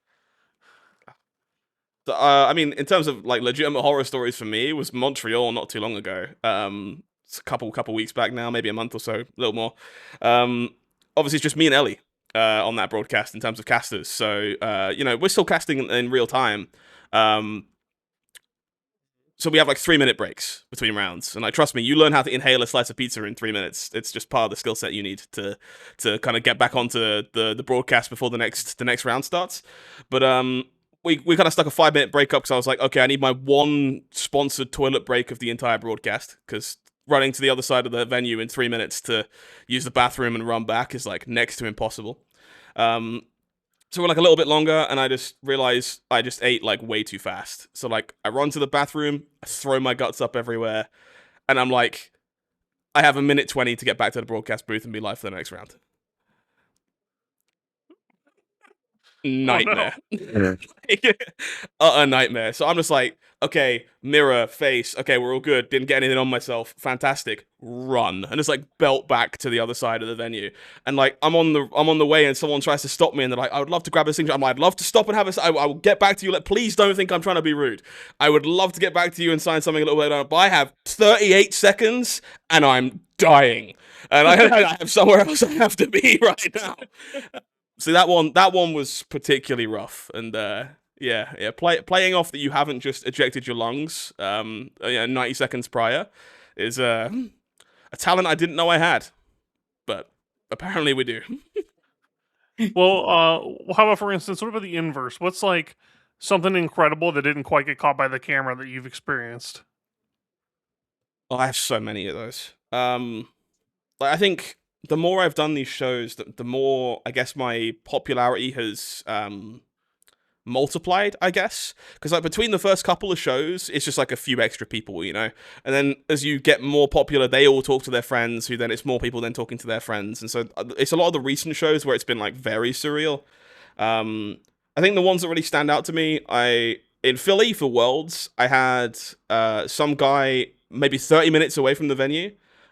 I mean, in terms of like legitimate horror stories for me, it was Montreal not too long ago. It's a couple weeks back now, maybe a month or so, a little more. Obviously, it's just me and Ellie on that broadcast in terms of casters. So you know, we're still casting in real time. So we have like 3-minute breaks between rounds, and like trust me, you learn how to inhale a slice of pizza in 3 minutes. It's just part of the skill set you need to kind of get back onto the broadcast before the next round starts. But we kind of stuck a 5-minute break up because I was like, okay, I need my one sponsored toilet break of the entire broadcast because running to the other side of the venue in 3 minutes to use the bathroom and run back is like next to impossible. So we're like a little bit longer, and I just realized I just ate like way too fast. So like I run to the bathroom, I throw my guts up everywhere, and I'm like, I have 1:20 to get back to the broadcast booth and be live for the next round. Nightmare. Oh, no. Utter nightmare. So I'm just like, okay, mirror, face, okay, we're all good. Didn't get anything on myself. Fantastic. Run. And just like belt back to the other side of the venue. And like I'm on the way and someone tries to stop me and they're like, I would love to grab a signature. I'm like, I'd love to stop and have a I will get back to you. Like, please don't think I'm trying to be rude. I would love to get back to you and sign something a little bit later, but I have 38 seconds and I'm dying. And I have somewhere else I have to be right now. So that one was particularly rough, and playing off that you haven't just ejected your lungs 90 seconds prior is a talent I didn't know I had, but apparently we do. Well, how about, for instance, what about the inverse? What's like something incredible that didn't quite get caught by the camera that you've experienced? Oh, I have so many of those. like, I think the more I've done these shows, the more I guess my popularity has multiplied, I guess, because like between the first couple of shows it's just like a few extra people, you know, and then as you get more popular they all talk to their friends, who then it's more people then talking to their friends, and so it's a lot of the recent shows where it's been like very surreal. I think the ones that really stand out to me, in Philly for Worlds, I had some guy maybe 30 minutes away from the venue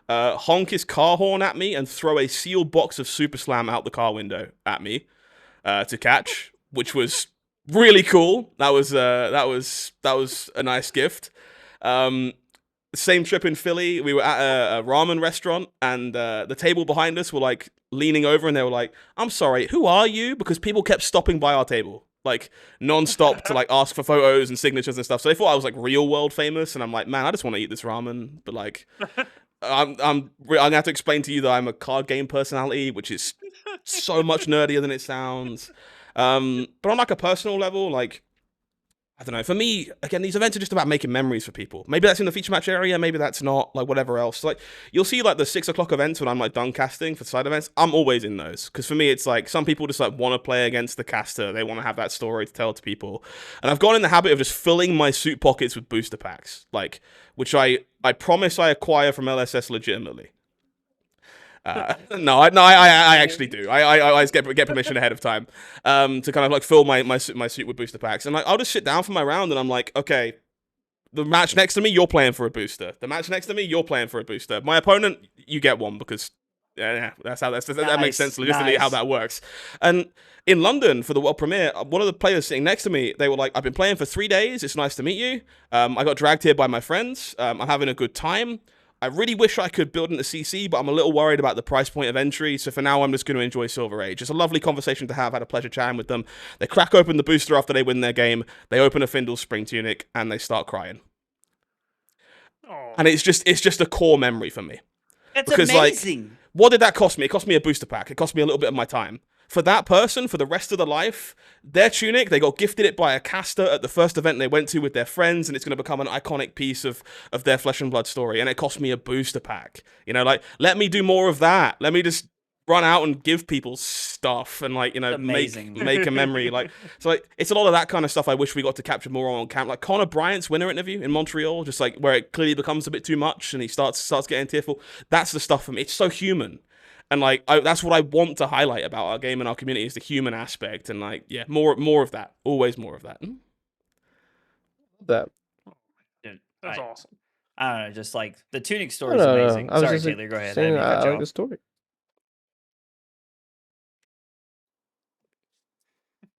honk his car horn at me and throw a sealed box of Super Slam out the car window at me to catch, which was really cool. That was a nice gift. Same trip in Philly, we were at a ramen restaurant, and the table behind us were like leaning over, and they were like, "I'm sorry, who are you?" Because people kept stopping by our table like non-stop to like ask for photos and signatures and stuff. So they thought I was like real world famous, and I'm like, man, I just want to eat this ramen, but like. I'm gonna have to explain to you that I'm a card game personality, which is so much nerdier than it sounds. But on like a personal level, like, I don't know. For me, again, these events are just about making memories for people. Maybe that's in the feature match area, maybe that's not, like whatever else. Like, you'll see like the 6 o'clock events when I'm like done casting for side events. I'm always in those, because for me, it's like some people just like want to play against the caster. They want to have that story to tell to people, and I've gone in the habit of just filling my suit pockets with booster packs, like, which I promise I acquire from LSS legitimately. No, I actually do. I always get permission ahead of time to kind of like fill my suit with booster packs, and like I'll just sit down for my round, and I'm like, okay, the match next to me, you're playing for a booster. The match next to me, you're playing for a booster. My opponent, you get one, because yeah, that makes sense logistically how that works. And in London for the world premiere, one of the players sitting next to me, they were like, "I've been playing for 3 days. It's nice to meet you. I got dragged here by my friends. I'm having a good time. I really wish I could build into CC, but I'm a little worried about the price point of entry, so for now I'm just going to enjoy Silver Age." It's a lovely conversation to have. I had a pleasure chatting with them. They crack open the booster after they win their game. They open a Findle Spring Tunic, and they start crying. Oh. And it's just a core memory for me. That's because, amazing. Like, what did that cost me? It cost me a booster pack. It cost me a little bit of my time. For that person, for the rest of their life, their tunic, they got gifted it by a caster at the first event they went to with their friends, and it's going to become an iconic piece of their flesh and blood story, and it cost me a booster pack. You know, like, let me do more of that. Let me just run out and give people stuff and, like, you know, make a memory. Like, so, like, it's a lot of that kind of stuff I wish we got to capture more on camp. Like Connor Bryant's winner interview in Montreal, just like where it clearly becomes a bit too much and he starts getting tearful. That's the stuff for me. It's so human. And like that's what I want to highlight about our game and our community, is the human aspect. And like, yeah, more of that. Always more of that. That. Dude, That's awesome. I don't know, just like the tunic story is amazing. Sorry, Taylor, go ahead. I like the story.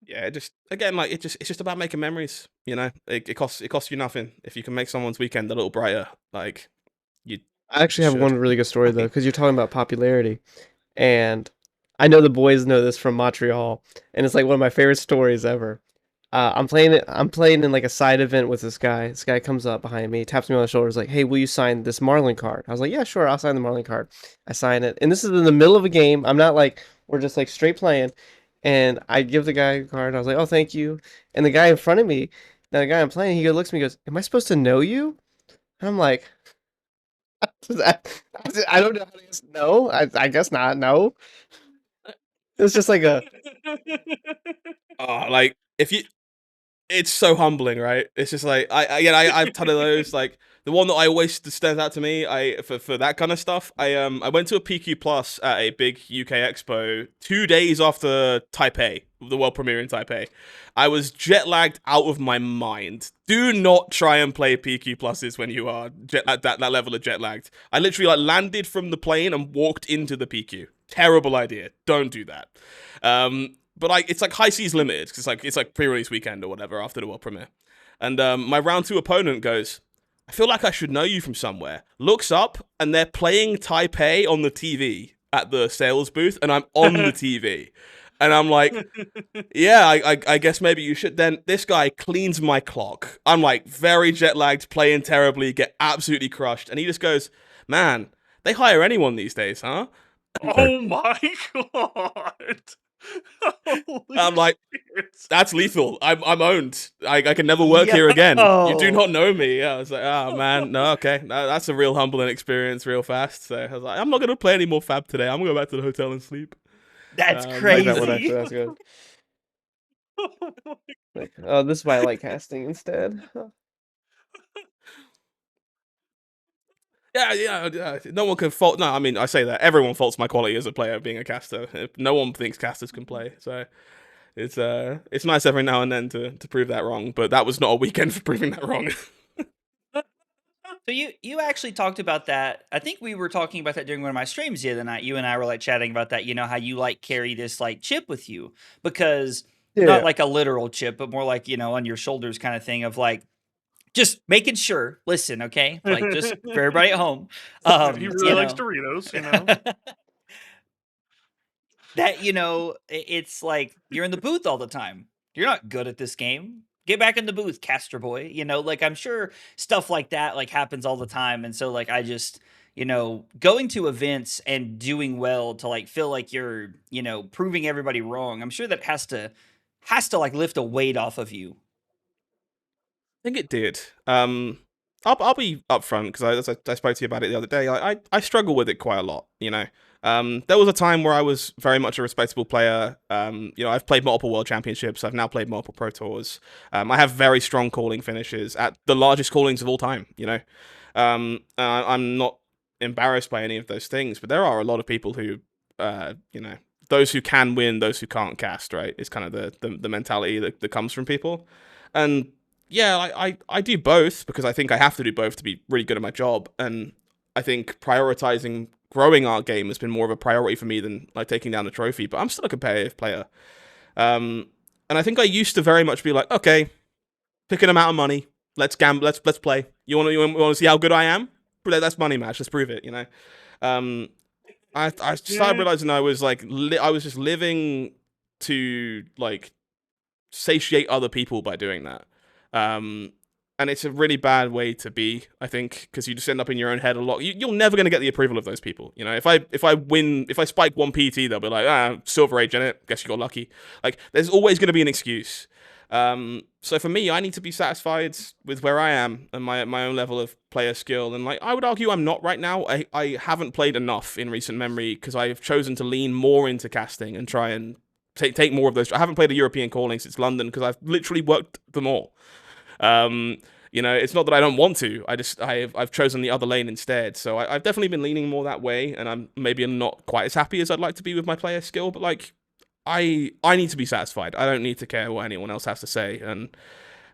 Yeah, it just, again, like, it's just about making memories. You know, it costs you nothing if you can make someone's weekend a little brighter. Like, I actually have one really good story though, because you're talking about popularity, and I know the boys know this from Montreal, and it's like one of my favorite stories ever. I'm playing in like a side event with this guy. This guy comes up behind me, taps me on the shoulder, is like, "Hey, will you sign this Marlin card?" I was like, "Yeah, sure, I'll sign the Marlin card." I sign it, and this is in the middle of a game. I'm not like, we're just like straight playing, and I give the guy a card. I was like, "Oh, thank you." And the guy in front of me, the guy I'm playing, he looks at me, and goes, "Am I supposed to know you?" And I'm like, I don't know how to answer. No, I guess not. No, it's just like a. Like, if you, it's so humbling, right? It's just like I've ton of those. Like, the one that I always stands out to me, for that kind of stuff. I went to a PQ Plus at a big UK Expo 2 days after Taipei, the world premiere in Taipei. I was jet lagged out of my mind. Do not try and play PQ Pluses when you are at that level of jet lagged. I literally like landed from the plane and walked into the PQ. Terrible idea. Don't do that. But like, it's like High Seas Limited, because it's like pre-release weekend or whatever after the world premiere. And my round 2 opponent goes, "I feel like I should know you from somewhere." Looks up, and they're playing Taipei on the TV at the sales booth, and I'm on the TV. And I'm like, yeah, I guess maybe you should. Then this guy cleans my clock. I'm like very jet lagged, playing terribly, get absolutely crushed. And he just goes, "Man, they hire anyone these days, huh?" Oh my god. Holy I'm like, shit. that's lethal. I'm owned. I can never work here again. You do Yo. not know me. I was like, oh man, no, okay. That's a real humbling experience real fast. So I was like, I'm not going to play any more Fab today. I'm going to go back to the hotel and sleep. That's I like crazy. that one actually. That's good. Like, oh, this is why I like casting instead. Yeah. No one can fault. No, I mean, I say that everyone faults my quality as a player being a caster. No one thinks casters can play. So it's nice every now and then to prove that wrong. But that was not a weekend for proving that wrong. So you actually talked about that. I think we were talking about that during one of my streams the other night. You and I were like chatting about that. You know how you like carry this like chip with you because not like a literal chip, but more like on your shoulders kind of thing of like just making sure. Listen, okay, like just for everybody at home. He really likes Doritos, that it's like you're in the booth all the time. You're not good at this game. Get back in the booth, caster boy. Like I'm sure stuff like that like happens all the time. And so like I just going to events and doing well to like feel like you're proving everybody wrong. I'm sure that has to like lift a weight off of you. I think it did. I'll be upfront because I spoke to you about it the other day. I struggle with it quite a lot. There was a time where I was very much a respectable player. I've played multiple world championships. I've now played multiple pro tours. I have very strong calling finishes at the largest callings of all time. I'm not embarrassed by any of those things, but there are a lot of people who, those who can win, those who can't cast. Right, is kind of the mentality that comes from people, and yeah, I do both because I think I have to do both to be really good at my job. And I think prioritizing growing our game has been more of a priority for me than like taking down the trophy. But I'm still a competitive player. And I think I used to very much be like, okay, pick an amount of money. Let's gamble. Let's play. You want to see how good I am? That's money match. Let's prove it. I started realizing I was like I was just living to like satiate other people by doing that. And it's a really bad way to be, I think, because you just end up in your own head a lot. You're never going to get the approval of those people. If I spike one PT, they'll be like, Silver Age in it. Guess you got lucky. Like, there's always going to be an excuse. So for me, I need to be satisfied with where I am and my own level of player skill. And like, I would argue I'm not right now. I haven't played enough in recent memory because I've chosen to lean more into casting and try and take more of those. I haven't played a European calling since London because I've literally worked them all. It's not that I don't want to. I've chosen the other lane instead. So I've definitely been leaning more that way, and I'm maybe not quite as happy as I'd like to be with my player skill. But like, I need to be satisfied. I don't need to care what anyone else has to say, and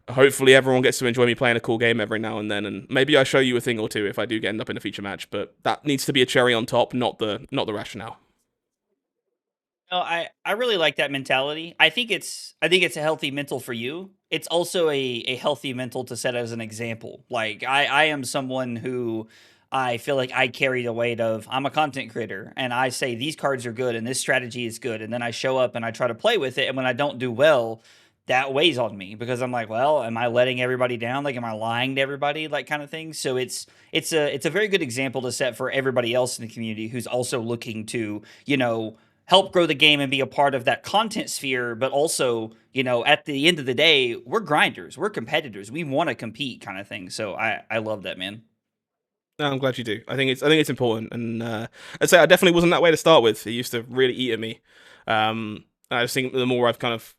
hopefully everyone gets to enjoy me playing a cool game every now and then. And maybe I show you a thing or two if I do end up in a feature match. But that needs to be a cherry on top, not the rationale. No, I really like that mentality. I think it's a healthy mental for you. It's also a healthy mental to set as an example. Like I am someone who I feel like I carry the weight of I'm a content creator and I say these cards are good and this strategy is good and then I show up and I try to play with it and when I don't do well, that weighs on me because I'm like, well, am I letting everybody down? Like am I lying to everybody? Like kind of thing. So it's a very good example to set for everybody else in the community who's also looking to, help grow the game and be a part of that content sphere, but also, at the end of the day, we're grinders, we're competitors, we want to compete, kind of thing. So I love that, man. No, I'm glad you do. I think it's important, and I'd say I definitely wasn't that way to start with. It used to really eat at me. I just think the more I've kind of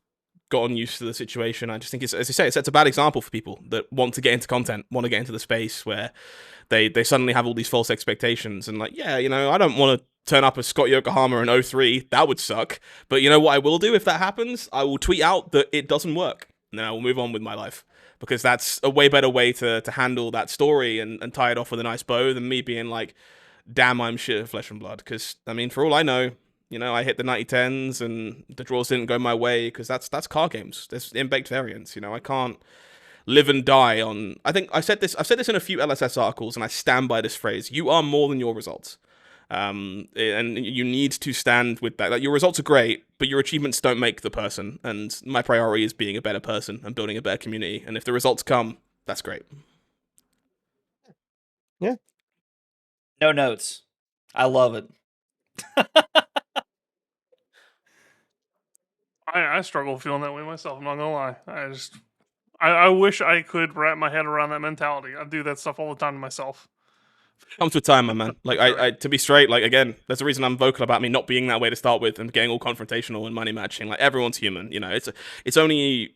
gotten used to the situation, I just think it's, as you say, it sets a bad example for people that want to get into content, want to get into the space where they suddenly have all these false expectations and like, yeah, I don't want to turn up as Scott Yokohama in 03. That would suck. But you know what I will do if that happens? I will tweet out that it doesn't work. And then I will move on with my life. Because that's a way better way to handle that story and tie it off with a nice bow than me being like, damn, I'm shit at Flesh and Blood. Because, I mean, for all I know, I hit the 90-10s and the draws didn't go my way because that's car games. There's in-baked variants. I can't live and die on. I think I've said this in a few LSS articles, and I stand by this phrase: you are more than your results. And you need to stand with that. Like, your results are great, but your achievements don't make the person. And my priority is being a better person and building a better community. And if the results come, that's great. Yeah. No notes. I love it. I struggle feeling that way myself. I'm not gonna lie. I wish I could wrap my head around that mentality. I do that stuff all the time to myself. Comes with time, my man. Like, I to be straight, like, again, there's a reason I'm vocal about me not being that way to start with and getting all confrontational and money matching. Like, everyone's human, you know. It's only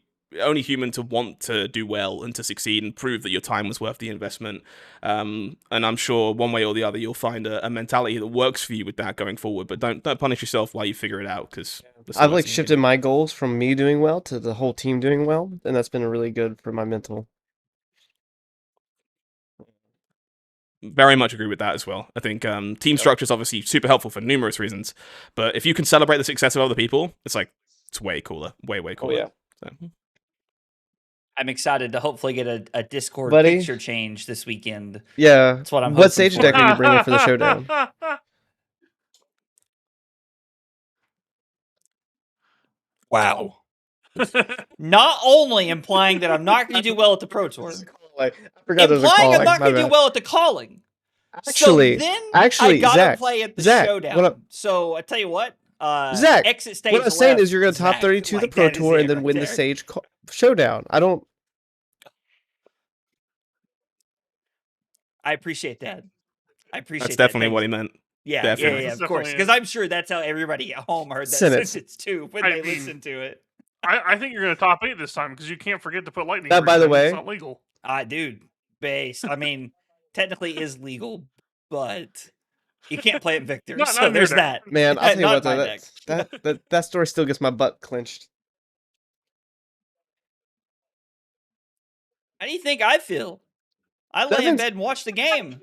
human to want to do well and to succeed and prove that your time was worth the investment. And I'm sure one way or the other you'll find a mentality that works for you with that going forward. But don't punish yourself while you figure it out, because I've like shifted my goals from me doing well to the whole team doing well, and that's been really good for my mental. Very much agree with that as well. I think team structure is obviously super helpful for numerous reasons, but if you can celebrate the success of other people, it's way cooler, way cooler. Oh, yeah. So. I'm excited to hopefully get a Discord Buddy. picture change this weekend. Yeah. That's what I'm What hoping stage for. deck are you bringing for the showdown? Wow. Not only implying that I'm not going to do well at the Pro Tour, I forgot there's a implying I'm calling. not My going to do bad. well at the calling. Actually, so then actually, I gotta Zach, play at the Zach, showdown. what up? So I tell you what, Zach, exit stage. what I'm saying left, is you're going to top Zach, 32 the like, Pro that is Tour it and then right win the there. stage showdown. I don't. I appreciate that. I appreciate That's that. definitely what he meant. Yeah, Definitely. yeah, That's of course. definitely Because it. I'm sure that's how everybody at home heard that Sentence. sentence too when I they mean, listened to it. I think you're going to top 8 this time because you can't forget to put lightning. That, by the grease in. way- It's not legal. Dude, base. I mean, technically is legal, but you can't play it Victor. Not So in there's your deck. that. Man, I'll tell you Not what, my though, deck. that story still gets my butt clenched. How do you think I feel? I lay in Nothing's- bed and watch the game.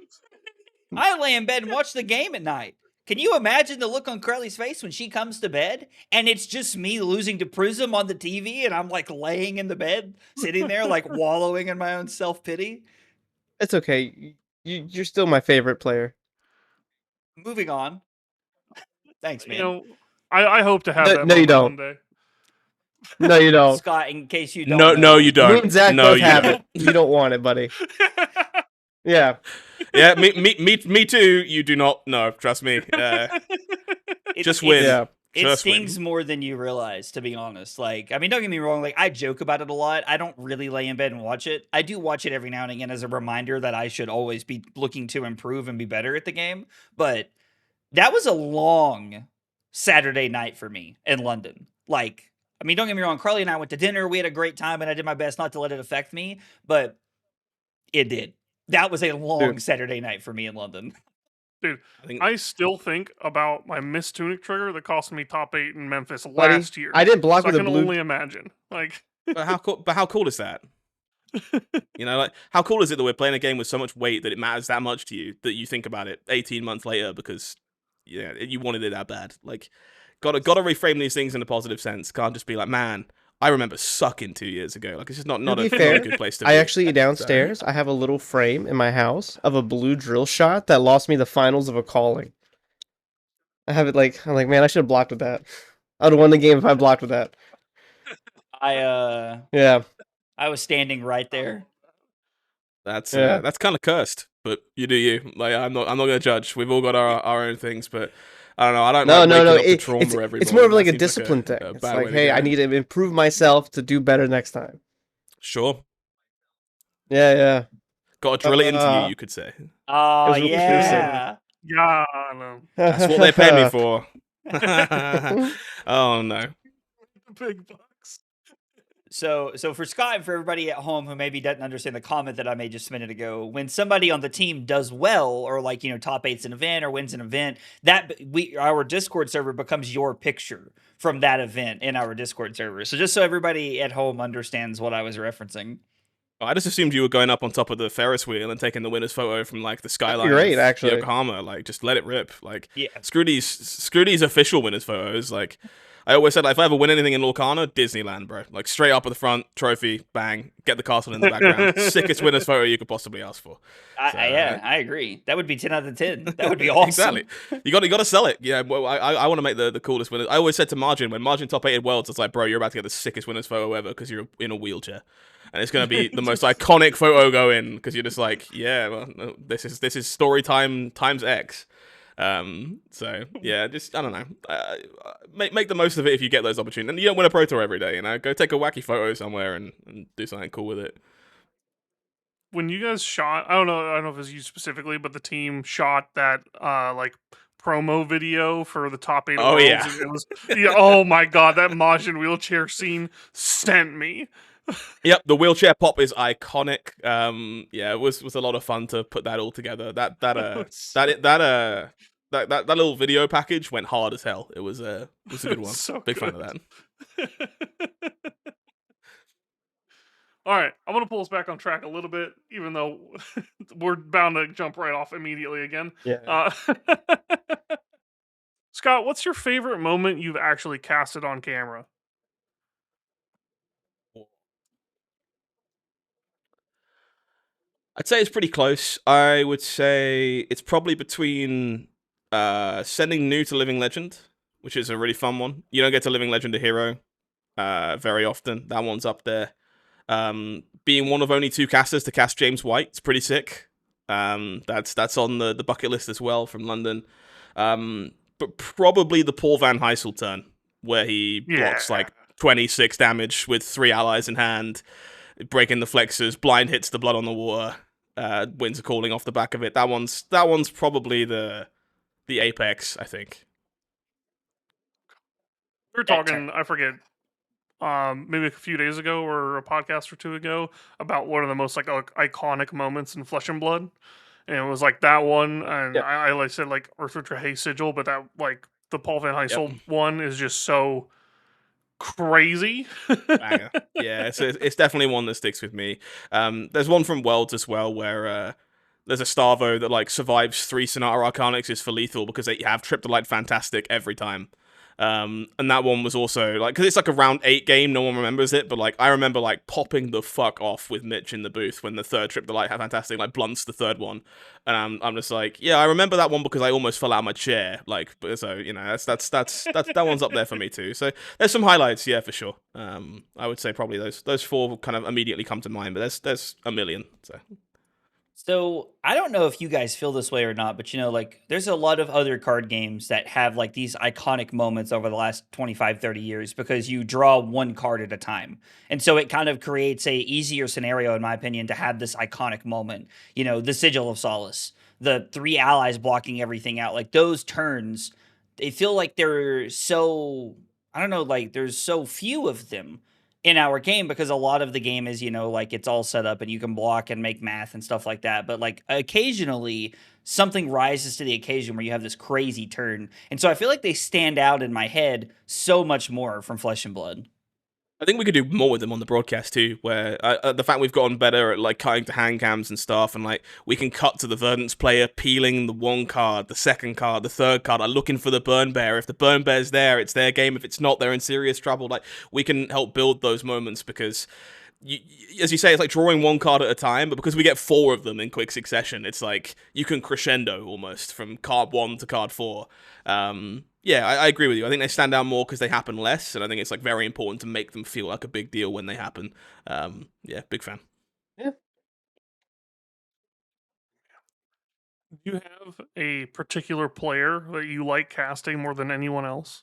I lay in bed and watch the game at night. Can you imagine the look on Curly's face when she comes to bed and it's just me losing to Prism on the TV and I'm like laying in the bed, sitting there like wallowing in my own self-pity? It's okay. You're still my favorite player. Moving on. Thanks, man. You know, I hope to have No- that no, you moment don't. one day. No, you don't. Scott, in case you don't No, know. no, you don't. Me and Zach no, both you have don't. it. You don't want it, buddy. Yeah. Yeah, me too. You do not. No, trust me. Just win. Yeah. It Just stings win. more than you realize, to be honest. Like, I mean, don't get me wrong. Like, I joke about it a lot. I don't really lay in bed and watch it. I do watch it every now and again as a reminder that I should always be looking to improve and be better at the game. But that was a long Saturday night for me in London. Like, I mean, don't get me wrong. Carly and I went to dinner. We had a great time, and I did my best not to let it affect me. But it did. That was a long Saturday night for me in London. Dude, I think I still think about my missed Tunic trigger that cost me top 8 in Memphis Buddy, last year. I didn't block so I with a can blue. only imagine. Like, But how cool is that? You know, like, how cool is it that we're playing a game with so much weight that it matters that much to you that you think about it 18 months later because you wanted it that bad. Like, gotta reframe these things in a positive sense. Can't just be like, man, I remember sucking 2 years ago. Like, it's just not To be a fair, good place to be. I actually downstairs. I have a little frame in my house of a blue drill shot that lost me the finals of a calling. I have it like I'm like, man, I should have blocked with that. I'd have won the game if I blocked with that. Yeah. I was standing right there. That's Yeah. that's kind of cursed, but you do you. Like, I'm not gonna judge. We've all got our own things, but I don't know. I don't No, like no, waking no. up to trauma It's every more morning. of like That a seems discipline a thing. It's bad like, way to hey, go. I need to improve myself to do better next time. Sure. Yeah, Got to drill it into you, you could say. Oh, was real yeah. yeah, I know. yeah. That's what they paid me for. Oh no. Big bucks. So for Scott and for everybody at home who maybe doesn't understand the comment that I made just a minute ago, when somebody on the team does well or like, top eight's an event or wins an event, our Discord server becomes your picture from that event in our Discord server. So just so everybody at home understands what I was referencing. I just assumed you were going up on top of the Ferris wheel and taking the winner's photo from like the skyline. great, of actually. Yokohama, like just let it rip. Like, Yeah. screw these official winners photos. Like, I always said, like, if I ever win anything in Lorcana, Disneyland, bro. Like, straight up at the front, trophy, bang, get the castle in the background. Sickest winner's photo you could possibly ask for. I agree. That would be 10 out of 10. That would be awesome. Exactly. You got to sell it. Yeah, well, I want to make the coolest winners. I always said to Margin, when Margin top 8 Worlds, it's like, bro, you're about to get the sickest winners photo ever because you're in a wheelchair. And it's going to be the most iconic photo going because you're just like, yeah, well, no, this is story time times X. So yeah, just I don't know. Make the most of it if you get those opportunities. And you don't win a Pro Tour every day, you know. Go take a wacky photo somewhere and do something cool with it. When you guys shot, I don't know if it was you specifically, but the team shot that like promo video for the top 8 Oh, worlds. yeah. It was oh my god, that Majin wheelchair scene sent me. Yep, the wheelchair pop is iconic. Yeah, it was a lot of fun to put that all together. That little video package went hard as hell. It was a good one. So Big fan good. of that. All right, I'm gonna pull us back on track a little bit, even though we're bound to jump right off immediately again. Yeah. Scott, what's your favorite moment you've actually casted on camera? I'd say it's pretty close. I would say it's probably between sending new to Living Legend, which is a really fun one. You don't get to Living Legend a hero very often. That one's up there. Being one of only 2 casters to cast James White, it's pretty sick. That's on the bucket list as well from London. But probably the Paul Van Heysel turn, where he blocks like 26 damage with 3 allies in hand, breaking the flexors, blind hits the blood on the water, winds are calling off the back of it. That one's probably the apex, I think. We were talking, I forget, maybe a few days ago or a podcast or 2 ago about one of the most like iconic moments in Flesh and Blood, and it was like that one. And I like said like Earth Hay Sigil, but that like the Paul Van Heysel one is just so crazy. Banger. Yeah, it's definitely one that sticks with me. There's one from Worlds as well where there's a Starvo that like survives 3 Sonata Arcanics for lethal because they have Triptolite Fantastic every time. And that one was also like, because it's like a round 8 game, no one remembers it, but like I remember like popping the fuck off with Mitch in the booth when the 3rd Triptolite Fantastic like blunts the 3rd one, and I'm just like, yeah, I remember that one because I almost fell out of my chair. Like, so you know, that's that one's up there for me too. So there's some highlights, yeah, for sure. I would say probably those 4 kind of immediately come to mind, but there's a million. So I don't know if you guys feel this way or not, but like there's a lot of other card games that have like these iconic moments over the last 25, 30 years because you draw 1 card at a time. And so it kind of creates a easier scenario, in my opinion, to have this iconic moment. The Sigil of Solace, the 3 allies blocking everything out, like those turns, they feel like they're so, I don't know, like there's so few of them in our game because a lot of the game is, like it's all set up and you can block and make math and stuff like that. But like occasionally something rises to the occasion where you have this crazy turn. And so I feel like they stand out in my head so much more from Flesh and Blood. I think we could do more with them on the broadcast too, where the fact we've gotten better at like cutting to hand cams and stuff, and like we can cut to the Verdance player peeling the 1 card, the 2nd card, the 3rd card, like looking for the Burn Bear. If the Burn Bear's there, it's their game. If it's not, they're in serious trouble. Like we can help build those moments because, as you say, it's like drawing 1 card at a time, but because we get 4 of them in quick succession, it's like you can crescendo almost from card 1 to card 4. Yeah, I agree with you. I think they stand out more because they happen less, and I think it's like very important to make them feel like a big deal when they happen. Yeah, big fan. Yeah. Do you have a particular player that you like casting more than anyone else?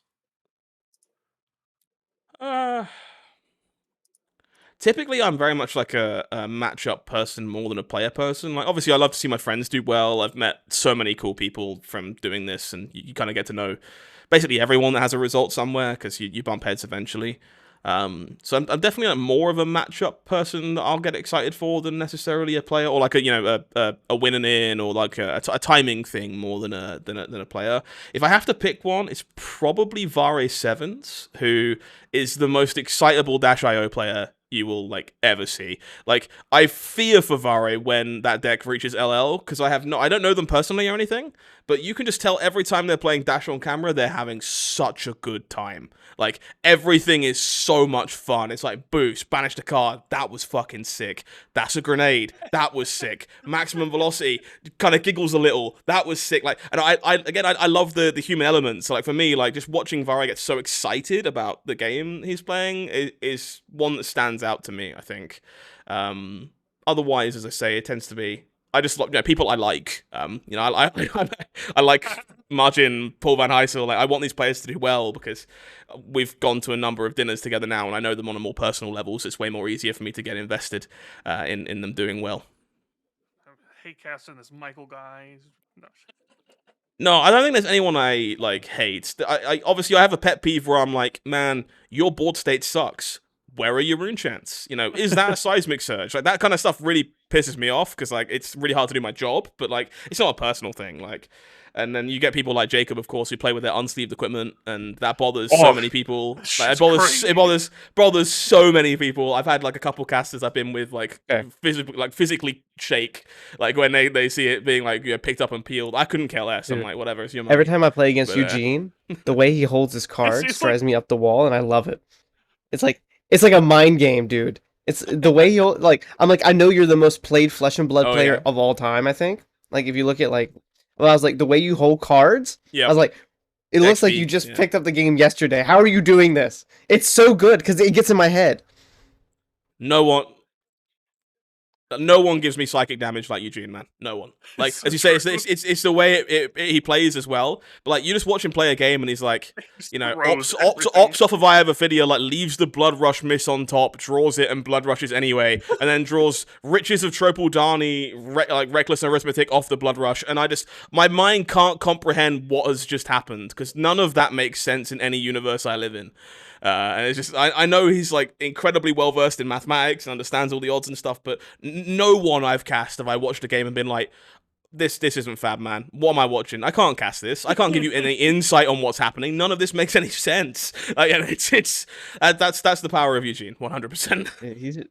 Typically, I'm very much like a matchup person more than a player person. Like, obviously, I love to see my friends do well. I've met so many cool people from doing this, and you kind of get to know basically everyone that has a result somewhere because you bump heads eventually. So I'm definitely like more of a matchup person that I'll get excited for than necessarily a player, or like a win and in, or like a timing thing more than a player. If I have to pick one, it's probably Vare Sevens, who is the most excitable Dash.io player you will like ever see. Like, I fear for Vare when that deck reaches LL because I don't know them personally or anything, but you can just tell every time they're playing Dash on camera, they're having such a good time. Like, everything is so much fun. It's like, boost, banish the card, that was fucking sick. That's a grenade, that was sick. Maximum velocity, kind of giggles a little, that was sick. Like, and I love the human element. So like for me, like just watching Vare get so excited about the game he's playing is one that stands out to me, I think. Otherwise, as I say, it tends to be I just people I like. I like Margin, Paul Van Heysel, like I want these players to do well because we've gone to a number of dinners together now, and I know them on a more personal level, so it's way more easier for me to get invested in them doing well. I hate casting this Michael guy. No. No, I don't think there's anyone I like hate. I obviously I have a pet peeve where I'm like, man, your board state sucks. Where are your rune chants? You know, is that a seismic surge? Like that kind of stuff really pisses me off because like it's really hard to do my job, but like it's not a personal thing. Like, and then you get people like Jacob, of course, who play with their unsleeved equipment, and that bothers so many people. Like, it bothers so many people. I've had like a couple casters I've been with like physically shake like when they see it being like picked up and peeled. I couldn't care less. Dude. I'm like, whatever. It's your money. Every time I play against Eugene, the way he holds his cards drives me up the wall, and I love it. It's like a mind game, dude. It's the way he'll like. I'm like, I know you're the most played Flesh and Blood player of all time. I think. Like if you look at like. Well, I was like, the way you hold cards, I was like, it looks like you just picked up the game yesterday. How are you doing this? It's so good because it gets in my head. No one gives me psychic damage like Eugene, man. No one. Like as you say, it's the way he plays as well. But like you just watch him play a game, and he's like, you know, opts off of Eye of Ophidia, like leaves the Blood Rush miss on top, draws it, and Blood Rushes anyway, and then draws Riches of Tropal Dani, like Reckless Arithmetic off the Blood Rush, and my mind can't comprehend what has just happened because none of that makes sense in any universe I live in. And it's just, I know he's like incredibly well versed in mathematics and understands all the odds and stuff, but no one I've cast have I watched a game and been like, this isn't fab, man. What am I watching? I can't cast this. I can't give you any insight on what's happening. None of this makes any sense. Like, and that's the power of Eugene, 100%.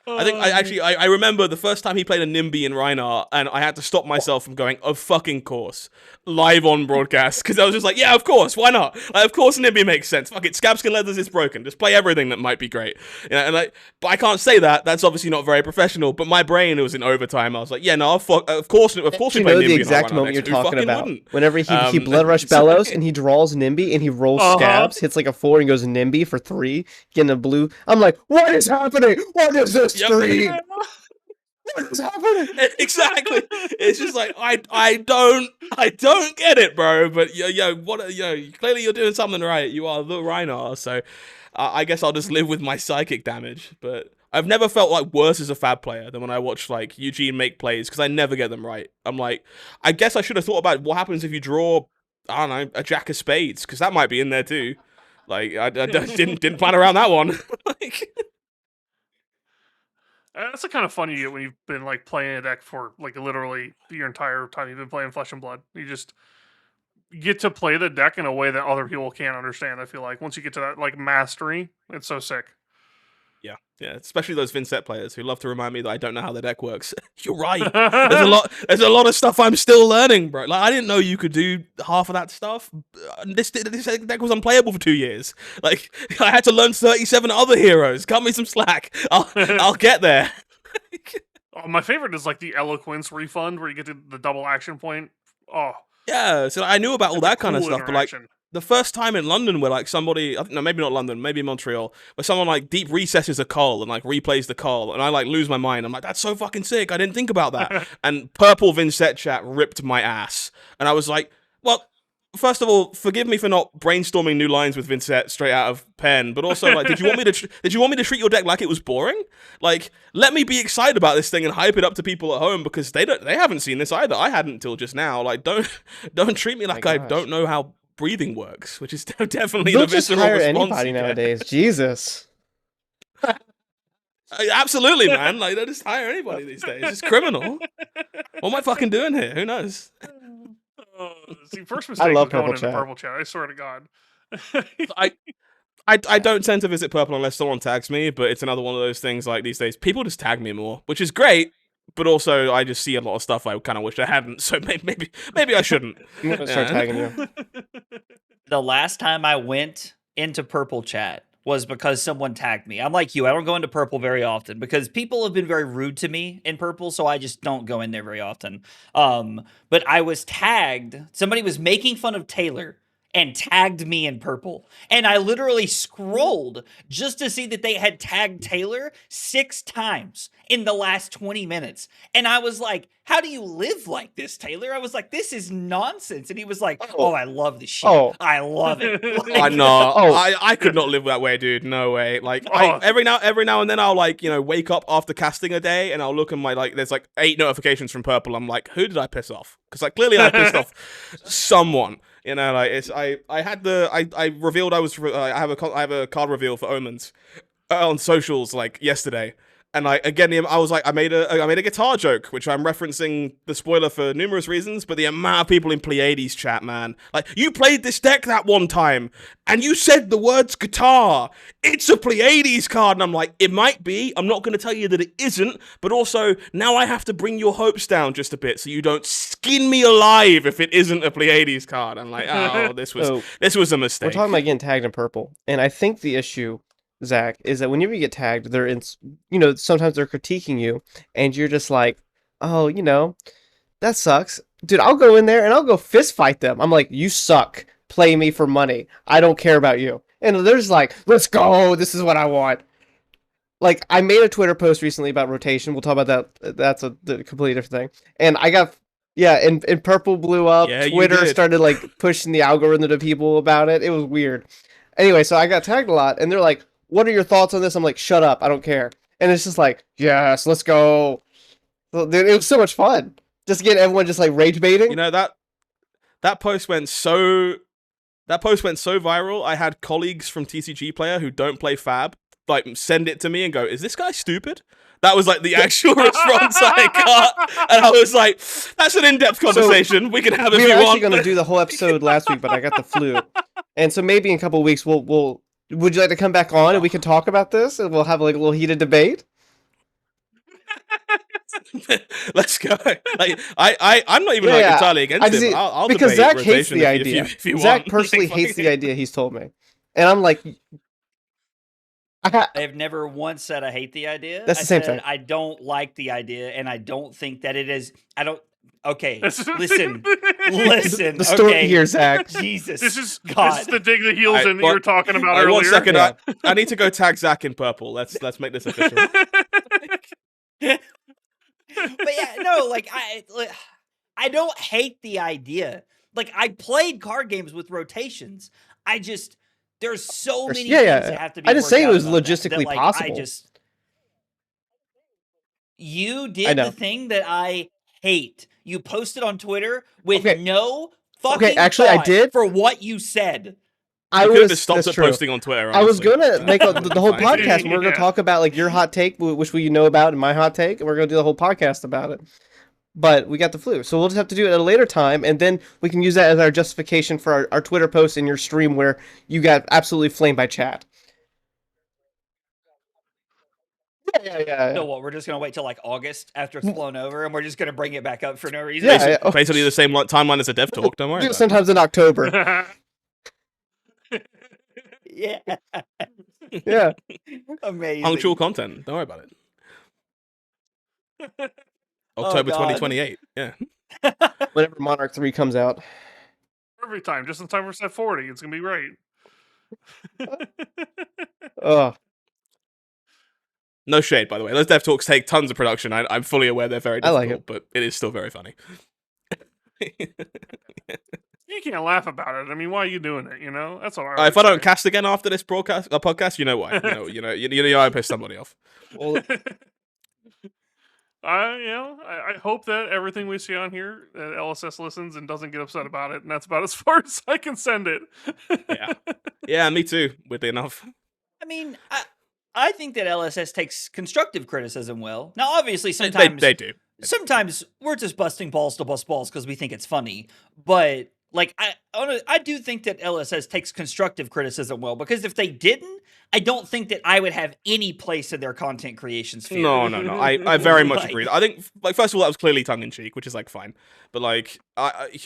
I remember the first time he played a Nimby in Reinhardt, and I had to stop myself from going, of fucking course, live on broadcast, because I was just like, yeah, of course, why not? Like, of course Nimby makes sense. Fuck it, Scabskin Leathers is broken. Just play everything that might be great. You know, and like, but I can't say that. That's obviously not very professional. But my brain, it was in overtime. I was like, yeah, no, of course we play Nimby. You know the exact moment you're talking about. Whenever he Blood Rush Bellows and he draws Nimby and he rolls Scabs, hits like a 4 and goes Nimby for 3, getting a blue. I'm like, what is happening? What is this stream? What is happening? Exactly. It's just like I don't get it, bro. But clearly you're doing something right. You are the Reinhardt, so I guess I'll just live with my psychic damage. But I've never felt like worse as a fab player than when I watch like Eugene make plays because I never get them right. I'm like, I guess I should have thought about what happens if you draw, I don't know, a Jack of Spades because that might be in there too. Like I didn't plan around that one. Like. That's the kind of fun you get when you've been like playing a deck for like literally your entire time you've been playing Flesh and Blood. You just get to play the deck in a way that other people can't understand. I feel like once you get to that like mastery, it's so sick. Yeah, especially those Vincent players who love to remind me that I don't know how the deck works. You're right. There's a lot of stuff I'm still learning, bro. Like I didn't know you could do half of that stuff. This deck was unplayable for 2 years. Like I had to learn 37 other heroes. Cut me some slack. I'll get there. Oh, my favorite is like the Eloquence refund where you get to the double action point. Oh. Yeah, so I knew about all that kind of stuff, but like the first time in London where like somebody, no, maybe not London, maybe Montreal, where someone like deep recesses a call and like replays the call, and I like lose my mind. I'm like, that's so fucking sick. I didn't think about that. And Purple Vincent chat ripped my ass, and I was like, well, first of all, forgive me for not brainstorming new lines with Vincent straight out of pen, but also like, did you want me to treat your deck like it was boring? Like, let me be excited about this thing and hype it up to people at home because they haven't seen this either. I hadn't until just now. Like, don't treat me like I don't know how breathing works, which is definitely the visceral hire response. Anybody nowadays, Jesus. Absolutely, man. Like, they just hire anybody these days. It's criminal. What am I fucking doing here? Who knows? See, first mistake I love was going Purple into Chat. Purple Chat. I swear to God. I don't tend to visit Purple unless someone tags me, but it's another one of those things like these days. People just tag me more, which is great, but also I just see a lot of stuff I kind of wish I hadn't, so maybe I shouldn't. I'm going to start tagging you. The last time I went into Purple Chat was because someone tagged me. I'm like you, I don't go into Purple very often because people have been very rude to me in Purple, so I just don't go in there very often. But I was tagged. Somebody was making fun of Taylor and tagged me in purple. And I literally scrolled just to see that they had tagged Taylor 6 times in the last 20 minutes. And I was like, how do you live like this, Taylor? I was like, this is nonsense. And he was like, oh, I love this shit. Oh. I love it. I Like, know. Oh. I could not live that way, dude. No way. Like Oh. every now and then I'll like, wake up after casting a day and I'll look at my there's like 8 notifications from Purple. I'm like, who did I piss off? Because like clearly I pissed off someone. Like it's I revealed I have a card reveal for Omens on socials like yesterday. And I was like, I made a guitar joke, which I'm referencing the spoiler for numerous reasons, but the amount of people in Pleiades chat, man. Like, you played this deck that one time, and you said the words guitar. It's a Pleiades card. And I'm like, it might be. I'm not going to tell you that it isn't, but also, now I have to bring your hopes down just a bit so you don't skin me alive if it isn't a Pleiades card. I'm like, oh, this was a mistake. We're talking about getting tagged in purple, and I think the issue, Zach, is that whenever you get tagged, they're in, sometimes they're critiquing you, and you're just like, oh, that sucks. Dude, I'll go in there and I'll go fist fight them. I'm like, you suck. Play me for money. I don't care about you. And they're just like, let's go. This is what I want. Like, I made a Twitter post recently about rotation. We'll talk about that. That's a completely different thing. And I got, and purple blew up. Yeah, Twitter started like pushing the algorithm to people about it. It was weird. Anyway, so I got tagged a lot, and they're like, what are your thoughts on this? I'm like, shut up, I don't care. And it's just like, yes, let's go. Dude, it was so much fun. Just get everyone just like rage baiting. That post went so viral. I had colleagues from TCGplayer who don't play Fab like send it to me and go, is this guy stupid? That was like the actual response I got. And I was like, that's an in-depth conversation. We can have if you want. We were actually going to do the whole episode last week, but I got the flu. And so maybe in a couple of weeks would you like to come back on and we can talk about this and we'll have like a little heated debate? Let's go. Like I'm not even entirely against it. I'll because debate Zach rotation hates the idea. if you Zach want. personally hates the idea. He's told me, and I'm like, I've never once said I hate the idea. That's the same thing. I don't like the idea, and I don't think that it is. I don't. Okay, listen. The story here, Zach. Jesus, this is God. the dig the heels in that you were talking about earlier. 1 second, I need to go tag Zach in purple. Let's make this official. But yeah, no, like I don't hate the idea. Like, I played card games with rotations. There's so many things that have to be. I didn't say it was worked out logistically that, possible. You did the thing that I hate. You posted on Twitter with no fucking actually, I did for what you said. I could have just stopped at posting on Twitter. Honestly. I was gonna make the whole podcast, and we're gonna talk about like your hot take, which we know about, and my hot take, and we're gonna do the whole podcast about it. But we got the flu, so we'll just have to do it at a later time, and then we can use that as our justification for our Twitter post in your stream where you got absolutely flamed by chat. Yeah. So what? We're just gonna wait till like August after it's blown over, and we're just gonna bring it back up for no reason. Basically the same timeline as a dev talk. Don't worry. Do it sometimes in October. Yeah. Amazing. Punctual content. Don't worry about it. October 2028. Yeah. Whenever Monarch 3 comes out. Every time, just in time for set 40. It's gonna be great. Oh. No shade, by the way. Those dev talks take tons of production. I'm fully aware they're very difficult, I like it. But it is still very funny. You can't laugh about it. I mean, why are you doing it? That's all right. If I don't cast again after this podcast, you know why. I pissed somebody off. Well, I hope that everything we see on here, that LSS listens and doesn't get upset about it, and that's about as far as I can send it. Yeah, me too. Weirdly enough. I mean, I think that LSS takes constructive criticism well. Now, obviously, sometimes they do. Sometimes we're just busting balls to bust balls because we think it's funny, but like I do think that LSS takes constructive criticism well, because if they didn't, I don't think that I would have any place in their content creation sphere. No. I very much agree. I think, like, first of all, that was clearly tongue in cheek, which is like fine. But like,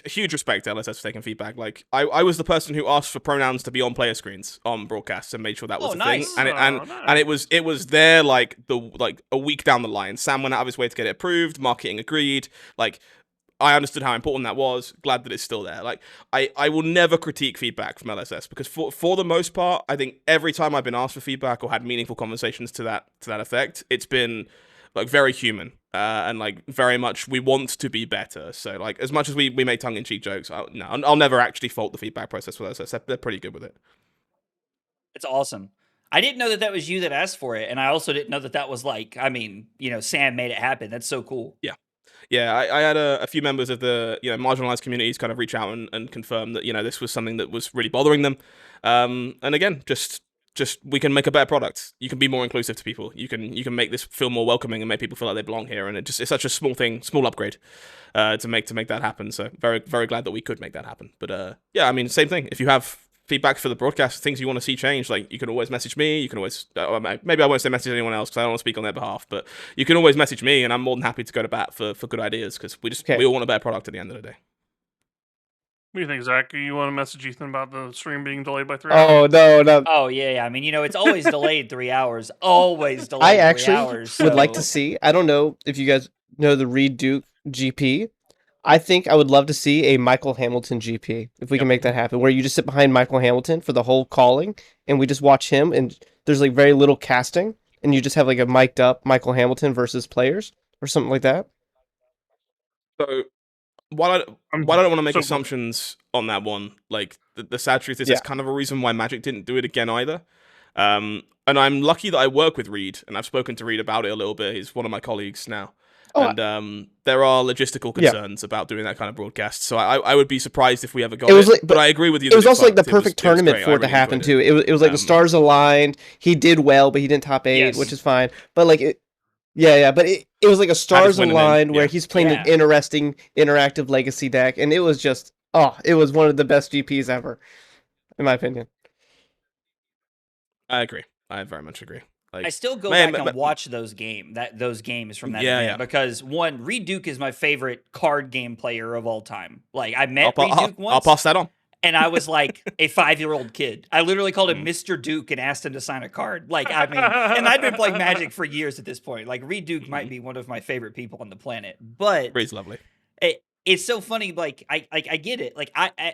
huge respect to LSS for taking feedback. Like, I was the person who asked for pronouns to be on player screens on broadcasts and made sure that was a nice. thing. And it was there like a week down the line. Sam went out of his way to get it approved. Marketing agreed. Like, I understood how important that was. Glad that it's still there. Like, I will never critique feedback from LSS because for the most part, I think every time I've been asked for feedback or had meaningful conversations to that effect, it's been like very human and like very much we want to be better. So like as much as we make tongue-in-cheek jokes, I'll never actually fault the feedback process with LSS. They're pretty good with it. It's awesome. I didn't know that was you that asked for it, and I also didn't know that was like, I mean, Sam made it happen. That's so cool. Yeah, I had a few members of the marginalized communities kind of reach out and confirm that this was something that was really bothering them. And again, just we can make a better product. You can be more inclusive to people. You can make this feel more welcoming and make people feel like they belong here. And it's such a small thing, small upgrade to make that happen. So very very glad that we could make that happen. But yeah, I mean, same thing. If you have feedback for the broadcast, things you want to see change, like you can always message me. You can always maybe I won't say message anyone else because I don't want to speak on their behalf, but you can always message me, and I'm more than happy to go to bat for good ideas because we all want a better product at the end of the day. What do you think, Zach? You want to message Ethan about the stream being delayed by 3 hours? Oh no. Oh yeah. I mean, it's always delayed 3 hours. Always delayed. I 3 actually hours, would like to see. I don't know if you guys know the Reed Duke GP. I think I would love to see a Michael Hamilton GP if we can make that happen, where you just sit behind Michael Hamilton for the whole calling, and we just watch him, and there's like very little casting, and you just have like a mic'd up Michael Hamilton versus players or something like that. So while I don't want to make assumptions on that one, like the sad truth is, it's kind of a reason why Magic didn't do it again either. And I'm lucky that I work with Reed, and I've spoken to Reed about it a little bit. He's one of my colleagues now. And there are logistical concerns about doing that kind of broadcast. So I would be surprised if we ever got it. But I agree with you. It was also like the perfect tournament for it to happen too. It was like the stars aligned. He did well, but he didn't top 8, which is fine. But like but it was like a stars aligned where he's playing an interesting, interactive legacy deck, and it was just it was one of the best GPs ever, in my opinion. I agree. I very much agree. Like, I still go back and watch those games from that event because one, Reed Duke is my favorite card game player of all time. Like I met Reed Duke once. I'll pass that on. And I was like a 5-year-old kid. I literally called him Mr. Duke and asked him to sign a card. Like, I mean, and I'd been playing Magic for years at this point. Like, Reed Duke might be one of my favorite people on the planet. But Reed's lovely. It's so funny. Like, I get it. Like,